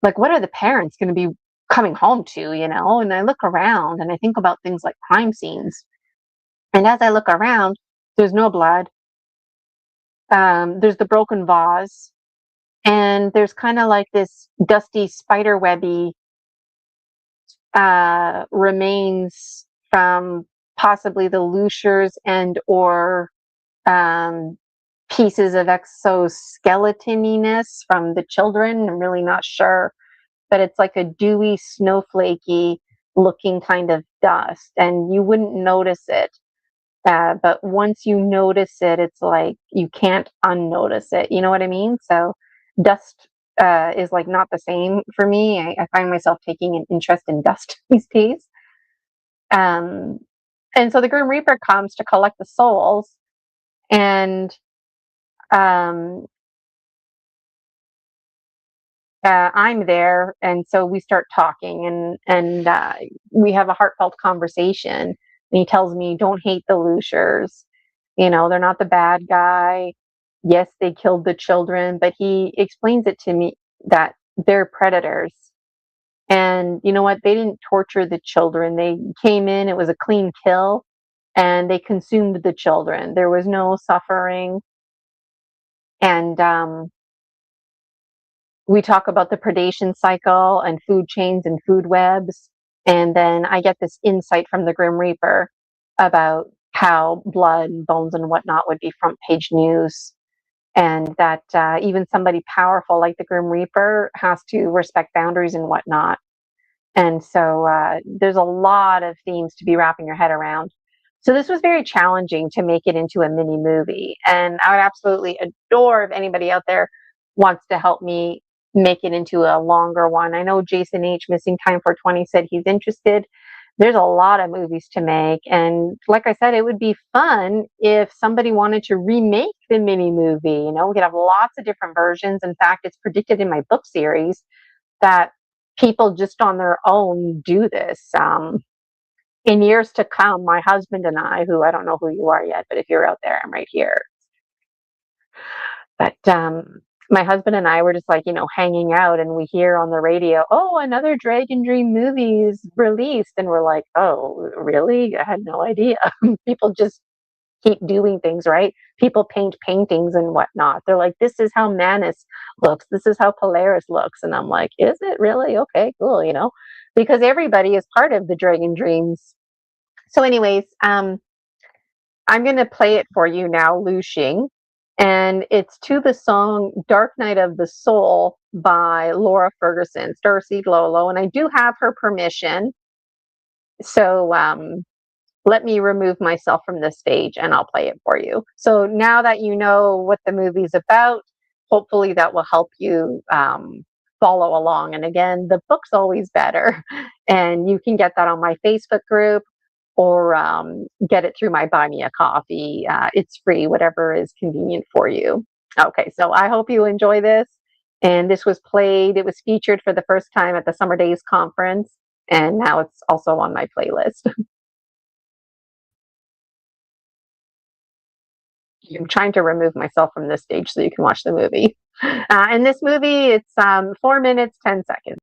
like, what are the parents going to be coming home to, you know? And I look around and I think about things like crime scenes. And as I look around, there's no blood. There's the broken vase. And there's kind of like this dusty spider webby remains from possibly the Luciers and or um, pieces of exoskeletoniness from the children. I'm really not sure, but it's like a dewy, snowflakey looking kind of dust, and you wouldn't notice it. But once you notice it, it's like you can't unnotice it. You know what I mean? So dust is like not the same for me. I find myself taking an interest in dust these days. Um, and so the Grim Reaper comes to collect the souls, and um, I'm there, and so we start talking, and we have a heartfelt conversation. And he tells me, "Don't hate the Luciers. You know, they're not the bad guy. Yes, they killed the children, but he explains it to me that they're predators. And you know what? They didn't torture the children. They came in. It was a clean kill, and they consumed the children. There was no suffering, and." We talk about the predation cycle and food chains and food webs. And then I get this insight from the Grim Reaper about how blood and bones and whatnot would be front page news. And that even somebody powerful like the Grim Reaper has to respect boundaries and whatnot. And so there's a lot of themes to be wrapping your head around. So this was very challenging to make it into a mini movie. And I would absolutely adore if anybody out there wants to help me make it into a longer one. I know Jason H. Missing Time for 20 said he's interested. There's a lot of movies to make. And like I said, it would be fun if somebody wanted to remake the mini movie. You know, we could have lots of different versions. In fact, it's predicted in my book series that people just on their own do this. In years to come, my husband and I, who I don't know who you are yet, but if you're out there, I'm right here. But my husband and I were just like, you know, hanging out, and we hear on the radio, oh, another Dragon Dream movie is released. And we're like, oh, really? I had no idea. People just keep doing things, right? People paint paintings and whatnot. They're like, this is how Manus looks. This is how Polaris looks. And I'm like, is it really? Okay, cool, you know, because everybody is part of the Dragon Dreams. So anyways, I'm going to play it for you now, Lu Xing. And it's to the song Dark Night of the Soul by Laura Ferguson, Starseed Lolo. And I do have her permission. So let me remove myself from the stage and I'll play it for you. So now that you know what the movie's about, hopefully that will help you follow along. And again, the book's always better. And you can get that on my Facebook group or get it through my Buy Me a Coffee. It's free, whatever is convenient for you. Okay, so I hope you enjoy this. And this was played, it was featured for the first time at the Summer Daze conference. And now it's also on my playlist. I'm trying to remove myself from this stage so you can watch the movie. In this movie, it's 4 minutes, 10 seconds.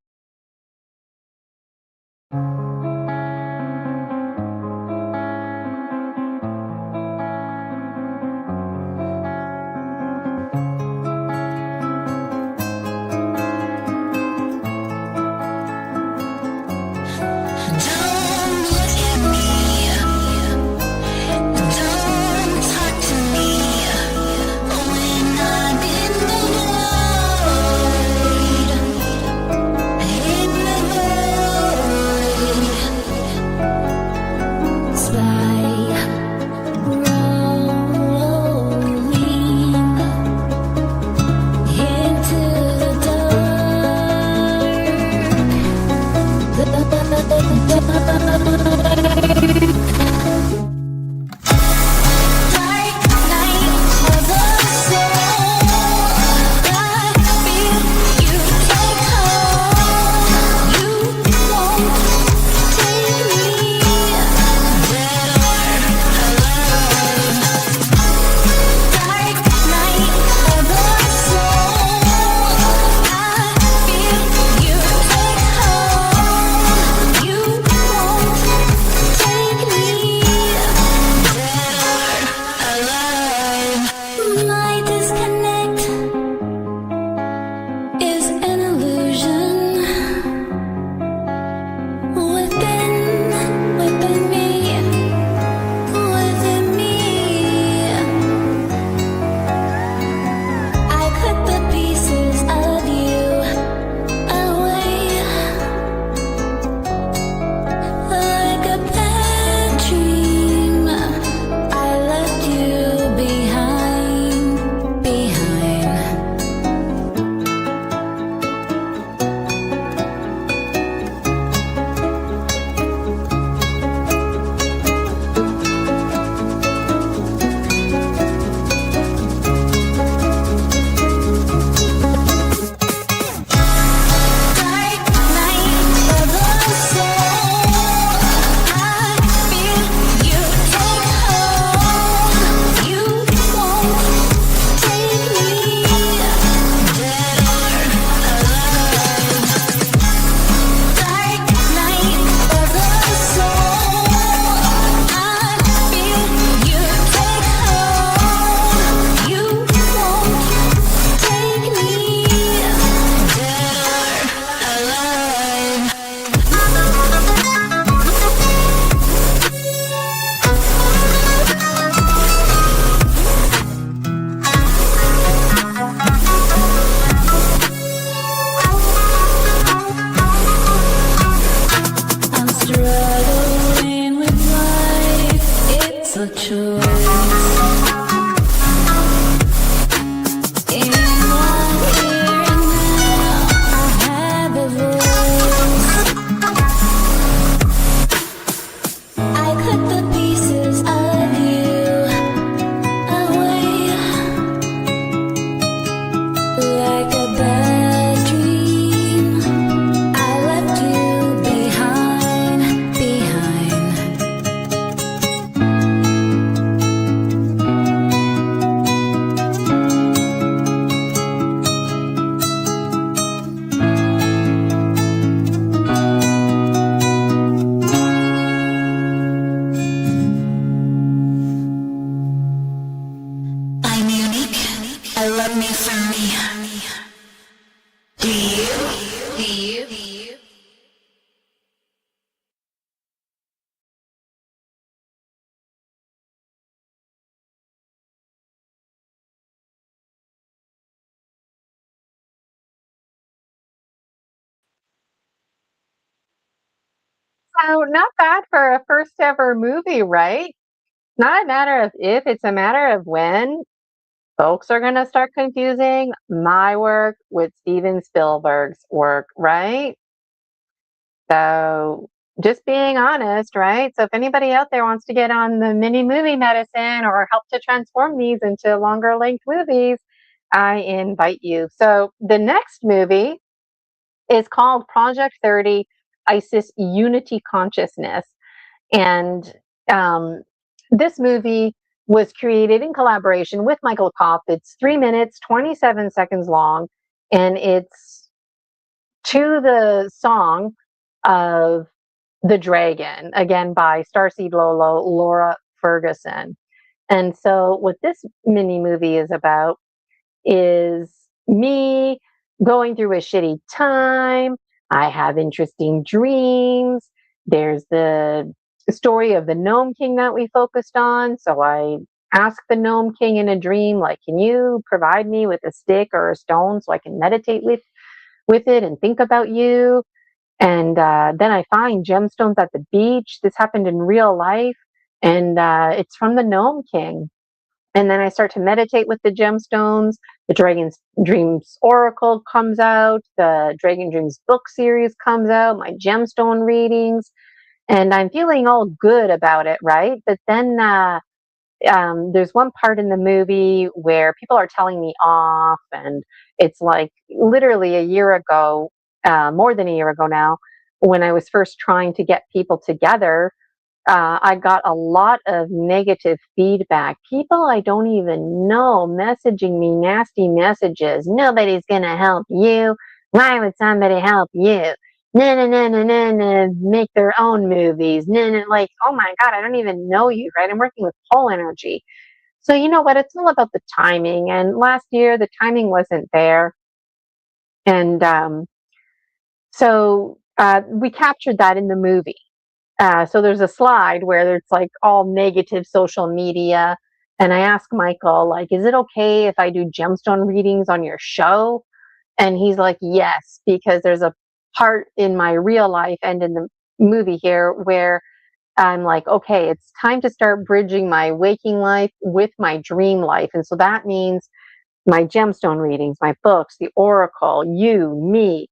So not bad for a first ever movie, right? Not a matter of if, it's a matter of when folks are going to start confusing my work with Steven Spielberg's work, right? So just being honest, right? So if anybody out there wants to get on the mini movie medicine or help to transform these into longer length movies, I invite you. So the next movie is called Project 30 ISIS Unity Consciousness. And um, this movie was created in collaboration with Michael Koff. It's 3 minutes, 27 seconds long, and it's to the song of The Dragon, again by Starseed Lolo, Laura Ferguson. And so, what this mini movie is about is me going through a shitty time. I have interesting dreams. There's the story of the Gnome King that we focused on. So I asked the Gnome King in a dream, like, can you provide me with a stick or a stone so I can meditate with it and think about you? And then I find gemstones at the beach. This happened in real life. And it's from the Gnome King. And then I start to meditate with the gemstones. the Dragon Dreams Oracle comes out, the Dragon Dreams book series comes out, my gemstone readings, and I'm feeling all good about it, right? But then there's one part in the movie where people are telling me off, and it's like literally a year ago, more than a year ago now, when I was first trying to get people together. I got a lot of negative feedback. People I don't even know messaging me nasty messages. Nobody's going to help you. Why would somebody help you? No, no, no, no, no, no. Make their own movies. No, no, like, oh my God, I don't even know you, right? I'm working with pole energy. So, you know what? It's all about the timing. And last year, the timing wasn't there. And we captured that in the movie. So there's a slide where it's like all negative social media. And I asked Michael, like, is it okay if I do gemstone readings on your show? And he's like, yes, because there's a part in my real life and in the movie here where I'm like, okay, it's time to start bridging my waking life with my dream life. And so that means my gemstone readings, my books, the oracle, you, me,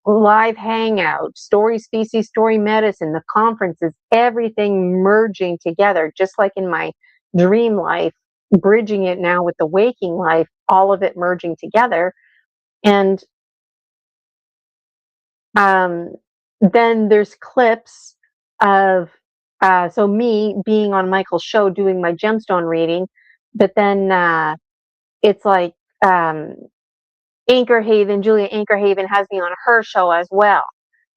live hangout, story species, story medicine, the conferences, everything merging together, just like in my dream life, bridging it now with the waking life, all of it merging together. And then there's clips of so me being on Michael's show doing my gemstone reading, but then it's like Julia Anchorhaven has me on her show as well,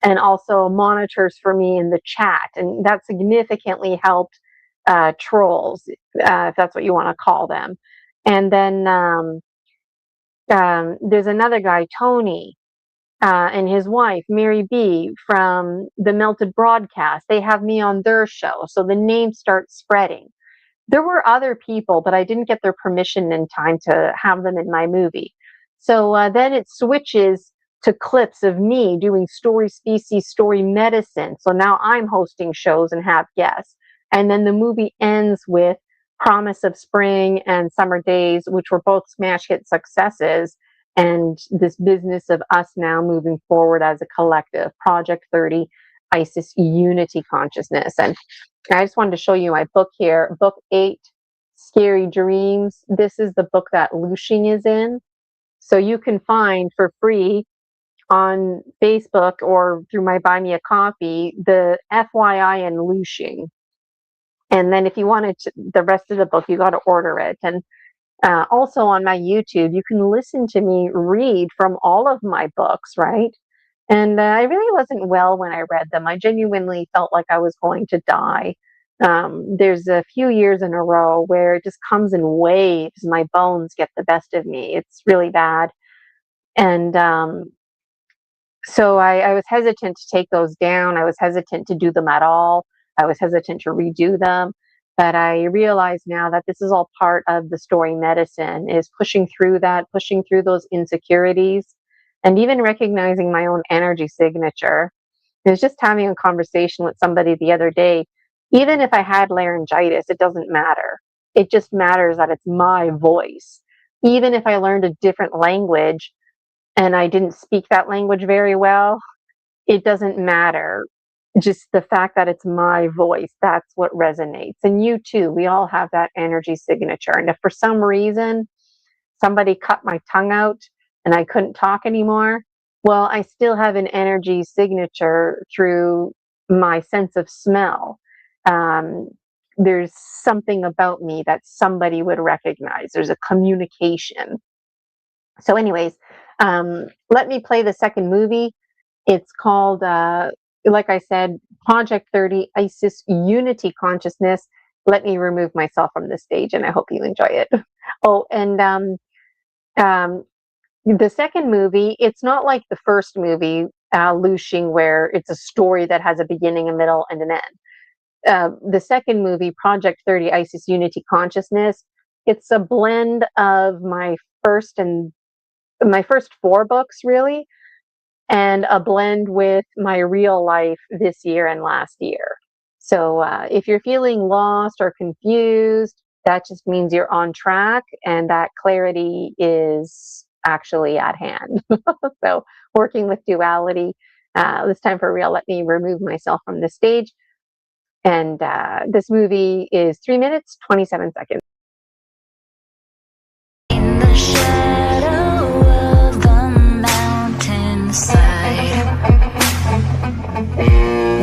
and also monitors for me in the chat. And that significantly helped trolls, if that's what you want to call them. And then there's another guy, Tony, and his wife, Mary B, from the Melted Broadcast. They have me on their show. So the name starts spreading. There were other people, but I didn't get their permission in time to have them in my movie. So then it switches to clips of me doing story species, story medicine. So now I'm hosting shows and have guests. And then the movie ends with Promise of Spring and Summer Daze, which were both smash hit successes. And this business of us now moving forward as a collective, Project 30, Isis Unity Consciousness. And I just wanted to show you my book here, book 8, Scary Dreams. This is the book that Lushing is in. So you can find for free on Facebook or through my Buy Me a Coffee, the FYI and Lushing. And then if you wanted the rest of the book, you got to order it. And also on my YouTube, you can listen to me read from all of my books, right? And I really wasn't well when I read them. I genuinely felt like I was going to die. There's a few years in a row where it just comes in waves. My bones get the best of me. It's really bad. And so I was hesitant to take those down. I was hesitant to do them at all. I was hesitant to redo them. But I realize now that this is all part of the story medicine, is pushing through that, pushing through those insecurities, and even recognizing my own energy signature. I was just having a conversation with somebody the other day. Even if I had laryngitis, it doesn't matter. It just matters that it's my voice. Even if I learned a different language and I didn't speak that language very well, it doesn't matter. Just the fact that it's my voice, that's what resonates. And you too, we all have that energy signature. And if for some reason somebody cut my tongue out and I couldn't talk anymore, well, I still have an energy signature through my sense of smell. There's something about me that somebody would recognize. There's a communication. So anyways, let me play the second movie. It's called, like I said, Project 30, Isis Unity Consciousness. Let me remove myself from the stage, and I hope you enjoy it. Oh, and the second movie, it's not like the first movie, Lushing, where it's a story that has a beginning, a middle, and an end. The second movie, Project 30, Isis Unity Consciousness, it's a blend of my first 4 books, really, and a blend with my real life this year and last year. So if you're feeling lost or confused, that just means you're on track and that clarity is actually at hand. So, working with duality. This time for real, let me remove myself from the stage. And this movie is 3 minutes, 27 seconds. In the shadow of the mountainside,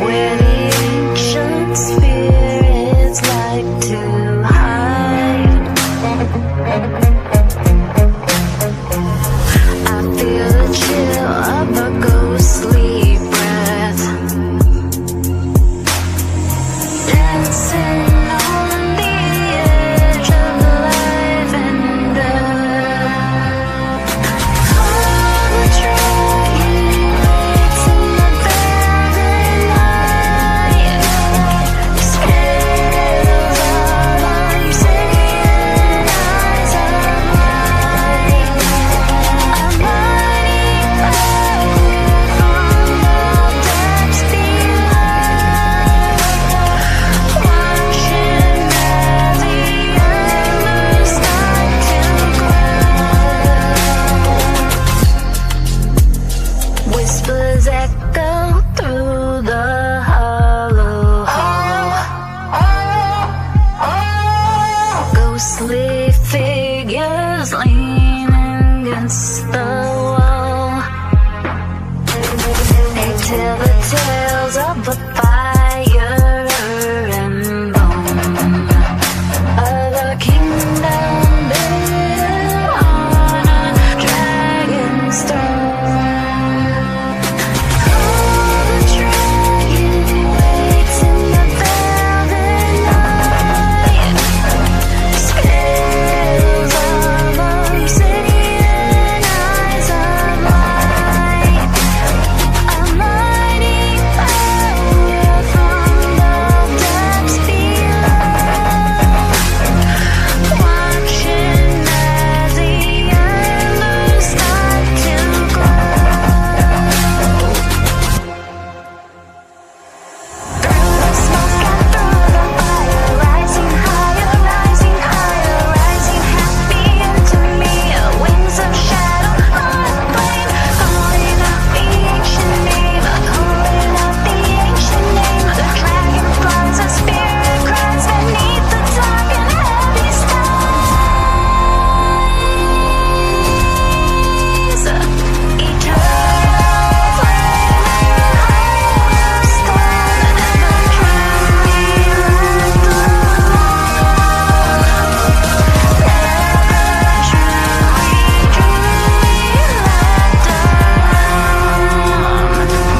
where the ancient spirits like to hide, I feel the chill of a ghostly breath, dancing on the edge of life and death. All the dragon waits in the velvet night, scales of obsidian eyes of light, a mighty power from the depths below, watching as the embers start to glow. Whispers echo through the hollow hall, ghostly figures leaning against the wall. They tell the tales of the fire and bone, of a kingdom built on a dragon's throne. All the dragon waits in the velvet night, scales of obsidian eyes of light, a mighty power from the depths below, watching as the embers start to glow. Through the smoke and through the fire, rising higher, rising higher, rising happy into me. Wings of shadow on a plane, calling out the ancient name, calling out the ancient name. The dragon flies, a spirit cries beneath the dark and heavy skies. Eternal flame and hollow stone, never truly left alone. Never truly left alone.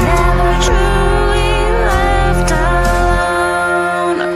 Never truly left alone.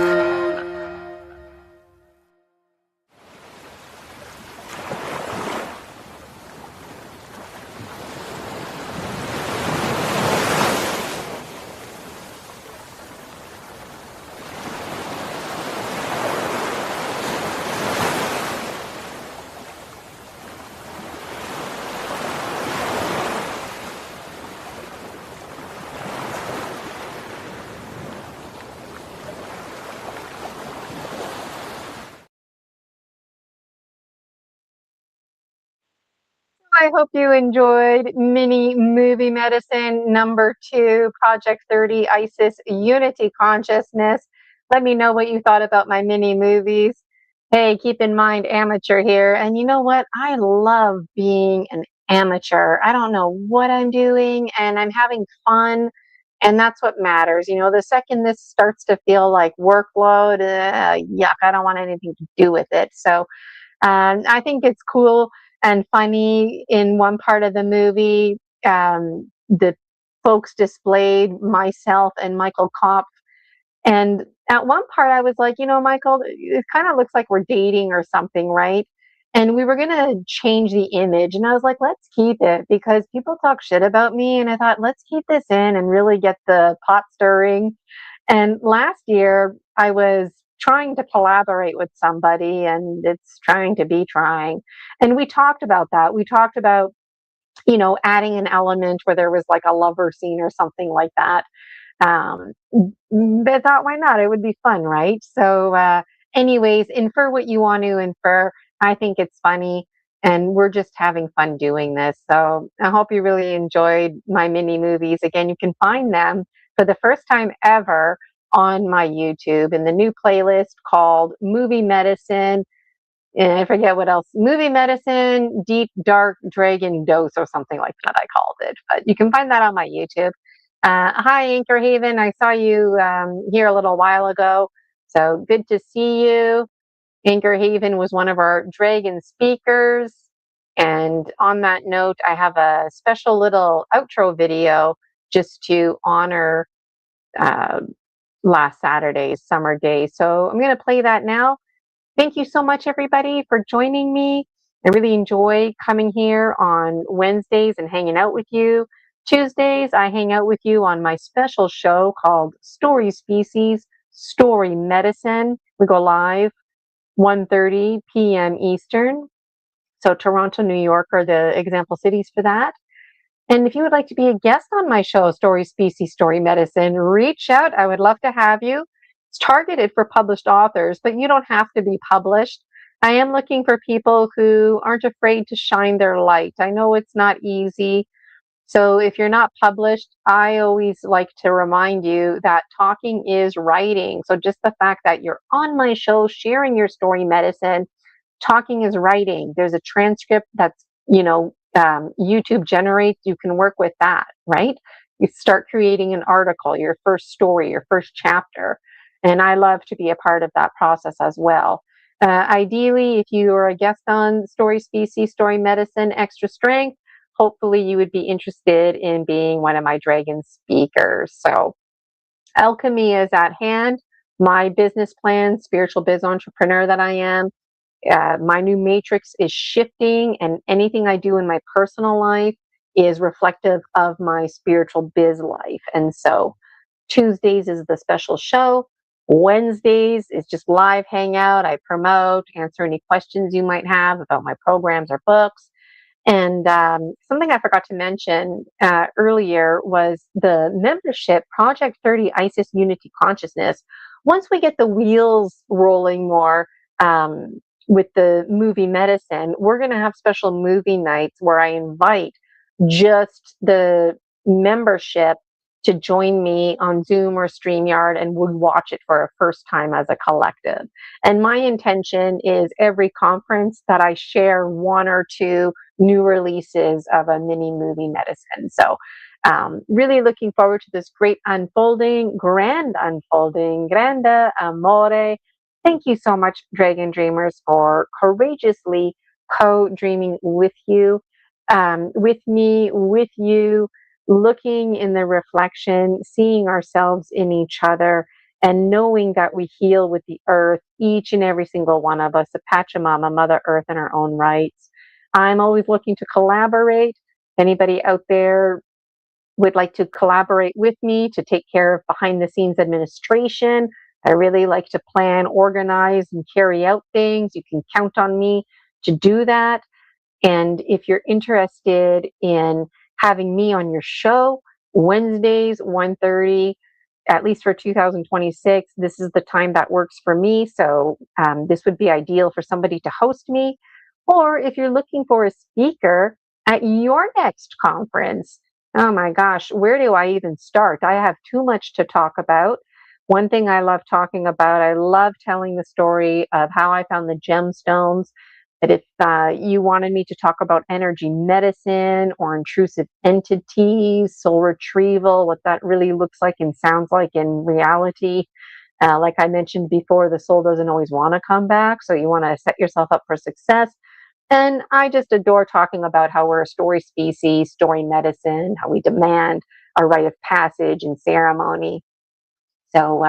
I hope you enjoyed Mini Movie Medicine number 2, Project 30, ISIS Unity Consciousness. Let me know what you thought about my mini movies. Hey, keep in mind, amateur here. And you know what? I love being an amateur. I don't know what I'm doing, and I'm having fun. And that's what matters. You know, the second this starts to feel like workload, yuck, I don't want anything to do with it. So, I think it's cool and funny. In one part of the movie, the folks displayed myself and Michael Kopp. And at one part, I was like, you know, Michael, it kind of looks like we're dating or something, right? And we were going to change the image. And I was like, let's keep it because people talk shit about me. And I thought, let's keep this in and really get the pot stirring. And last year, I was trying to collaborate with somebody, and it's trying to be trying. And we talked about that. We talked about, you know, adding an element where there was like a lover scene or something like that. But I thought, why not? It would be fun, right? So anyways, infer what you want to infer. I think it's funny, and we're just having fun doing this. So I hope you really enjoyed my mini movies. Again, you can find them for the first time ever on my YouTube in the new playlist called Movie Medicine. And I forget what else. Movie Medicine, Deep Dark Dragon Dose, or something like that, I called it. But you can find that on my YouTube. Hi, Anchor Haven. I saw you here a little while ago. So good to see you. Anchor Haven was one of our Dragon speakers. And on that note, I have a special little outro video just to honor uh, last Saturday's Summer Daze. So I'm going to play that now. Thank you so much, everybody, for joining me. I really enjoy coming here on Wednesdays and hanging out with you. Tuesdays, I hang out with you on my special show called Story Species, Story Medicine. We go live 1:30 p.m. Eastern. So Toronto, New York are the example cities for that. And if you would like to be a guest on my show, Story Species, Story Medicine, reach out. I would love to have you. It's targeted for published authors, but you don't have to be published. I am looking for people who aren't afraid to shine their light. I know it's not easy. So if you're not published, I always like to remind you that talking is writing. So just the fact that you're on my show sharing your story medicine, talking is writing. There's a transcript that's, YouTube generates. You can work with that, right? You start creating an article, your first story, your first chapter. And I love to be a part of that process as well. Ideally, if you are a guest on Story Species, Story Medicine, Extra Strength, hopefully you would be interested in being one of my dragon speakers. So alchemy is at hand. My business plan, spiritual biz entrepreneur that I am, my new matrix is shifting, and anything I do in my personal life is reflective of my spiritual biz life. And so Tuesdays is the special show. Wednesdays is just live hangout. I promote, answer any questions you might have about my programs or books. And something I forgot to mention earlier was the membership, Project 30 ISIS Unity Consciousness. Once we get the wheels rolling more with the movie medicine, we're going to have special movie nights where I invite just the membership to join me on Zoom or StreamYard and would watch it for a first time as a collective. And my intention is every conference that I share one or two new releases of a mini movie medicine. So really looking forward to this great unfolding, grand unfolding, grande amore. Thank you so much, Dragon Dreamers, for courageously co-dreaming with you, with me, with you, looking in the reflection, seeing ourselves in each other, and knowing that we heal with the earth, each and every single one of us, a Pachamama, Mother Earth in our own rights. I'm always looking to collaborate. Anybody out there would like to collaborate with me to take care of behind the scenes administration, I really like to plan, organize, and carry out things. You can count on me to do that. And if you're interested in having me on your show, Wednesdays, 1:30, at least for 2026, this is the time that works for me. So this would be ideal for somebody to host me. Or if you're looking for a speaker at your next conference, oh my gosh, where do I even start? I have too much to talk about. One thing I love talking about, I love telling the story of how I found the gemstones. That if you wanted me to talk about energy medicine or intrusive entities, soul retrieval, what that really looks like and sounds like in reality, like I mentioned before, the soul doesn't always want to come back. So you want to set yourself up for success. And I just adore talking about how we're a story species, story medicine, how we demand a rite of passage and ceremony. So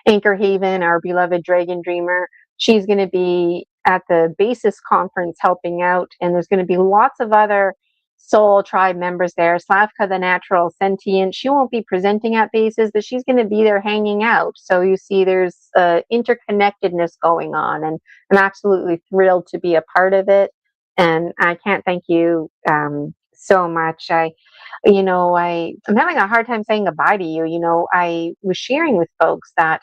Anchor Haven, our beloved Dragon Dreamer, she's going to be at the Basis conference helping out, and there's going to be lots of other Soul Tribe members there. Slavka, the Natural Sentient, she won't be presenting at Basis, but she's going to be there hanging out. So you see there's interconnectedness going on, and I'm absolutely thrilled to be a part of it. And I can't thank you so much. I'm having a hard time saying goodbye to you. I was sharing with folks that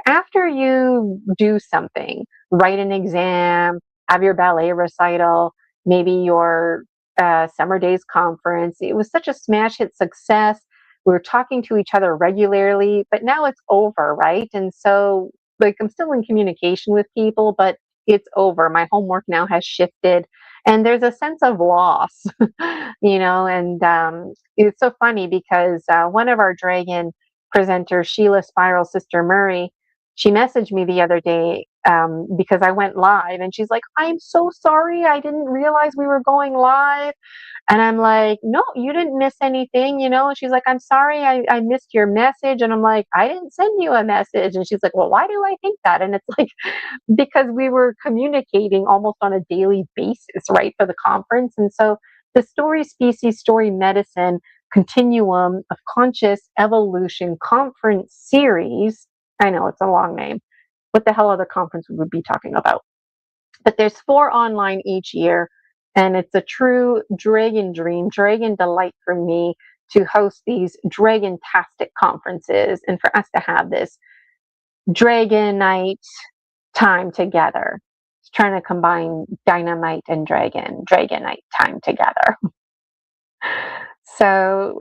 after you do something, write an exam, have your ballet recital, maybe your Summer Daze conference, it was such a smash hit success. We were talking to each other regularly, but now it's over, right? And so, like, I'm still in communication with people, but it's over. My homework now has shifted, and there's a sense of loss, and it's so funny because one of our dragon presenters, Sheila Spiral's sister Murray, she messaged me the other day because I went live, and she's like, "I'm so sorry. I didn't realize we were going live." And I'm like, "No, you didn't miss anything, And she's like, "I'm sorry, I missed your message." And I'm like, "I didn't send you a message." And she's like, "Well, why do I think that?" And it's like, because we were communicating almost on a daily basis, right, for the conference. And so the Story Species, Story Medicine Continuum of Conscious Evolution Conference Series, I know it's a long name. What the hell other conference would we be talking about? But there's 4 online each year, and it's a true dragon dream, dragon delight for me to host these dragon-tastic conferences and for us to have this dragon night time together. It's trying to combine dynamite and dragon night time together. So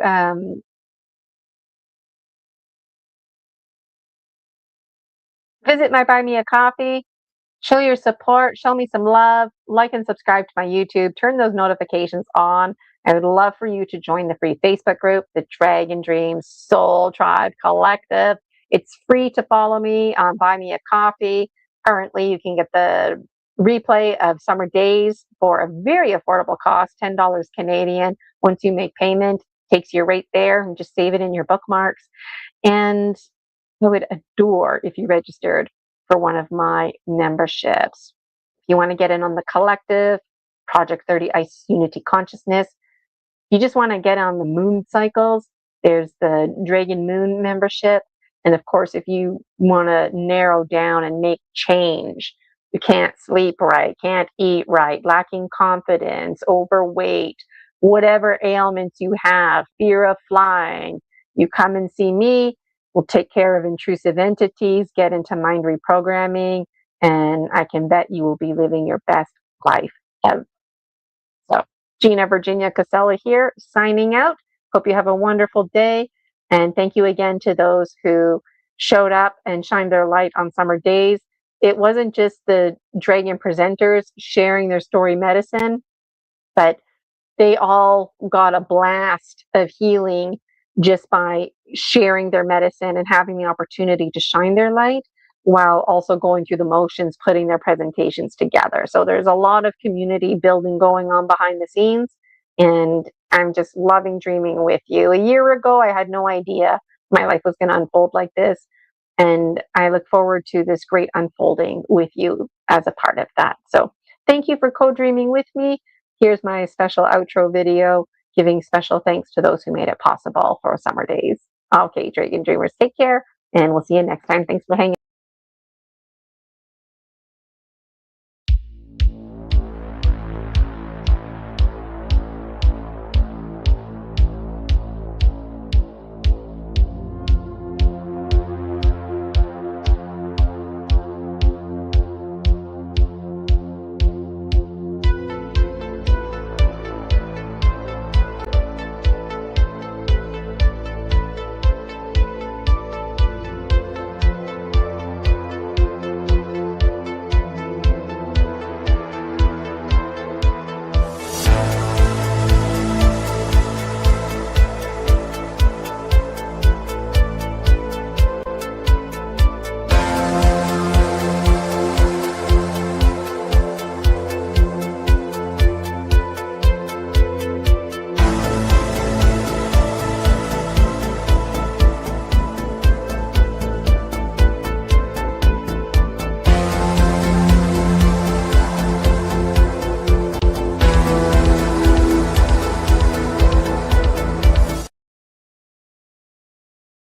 visit my Buy Me a Coffee. Show your support, show me some love, like and subscribe to my YouTube, turn those notifications on. I would love for you to join the free Facebook group, the Dragon Dreams Soul Tribe Collective. It's free to follow me on Buy Me a Coffee. Currently, you can get the replay of Summer Daze for a very affordable cost, $10 Canadian. Once you make payment, takes you right there, and just save it in your bookmarks. And I would adore if you registered for one of my memberships. If you want to get in on the collective, Project 30 Ice Unity Consciousness, you just want to get on the moon cycles, there's the Dragon Moon membership. And of course, if you want to narrow down and make change, you can't sleep right, can't eat right, lacking confidence, overweight, whatever ailments you have, fear of flying, you come and see me. We'll take care of intrusive entities, get into mind reprogramming, and I can bet you will be living your best life ever. So, Gina Virginia Casella here, signing out. Hope you have a wonderful day. And thank you again to those who showed up and shined their light on Summer Daze. It wasn't just the Dragon presenters sharing their story medicine, but they all got a blast of healing just by sharing their medicine and having the opportunity to shine their light while also going through the motions, putting their presentations together. So there's a lot of community building going on behind the scenes, and I'm just loving dreaming with you. A year ago, I had no idea my life was going to unfold like this, and I look forward to this great unfolding with you as a part of that. So thank you for co-dreaming with me. Here's my special outro video giving special thanks to those who made it possible for Summer Daze. Okay, Dragon Dreamers, take care, and we'll see you next time. Thanks for hanging out.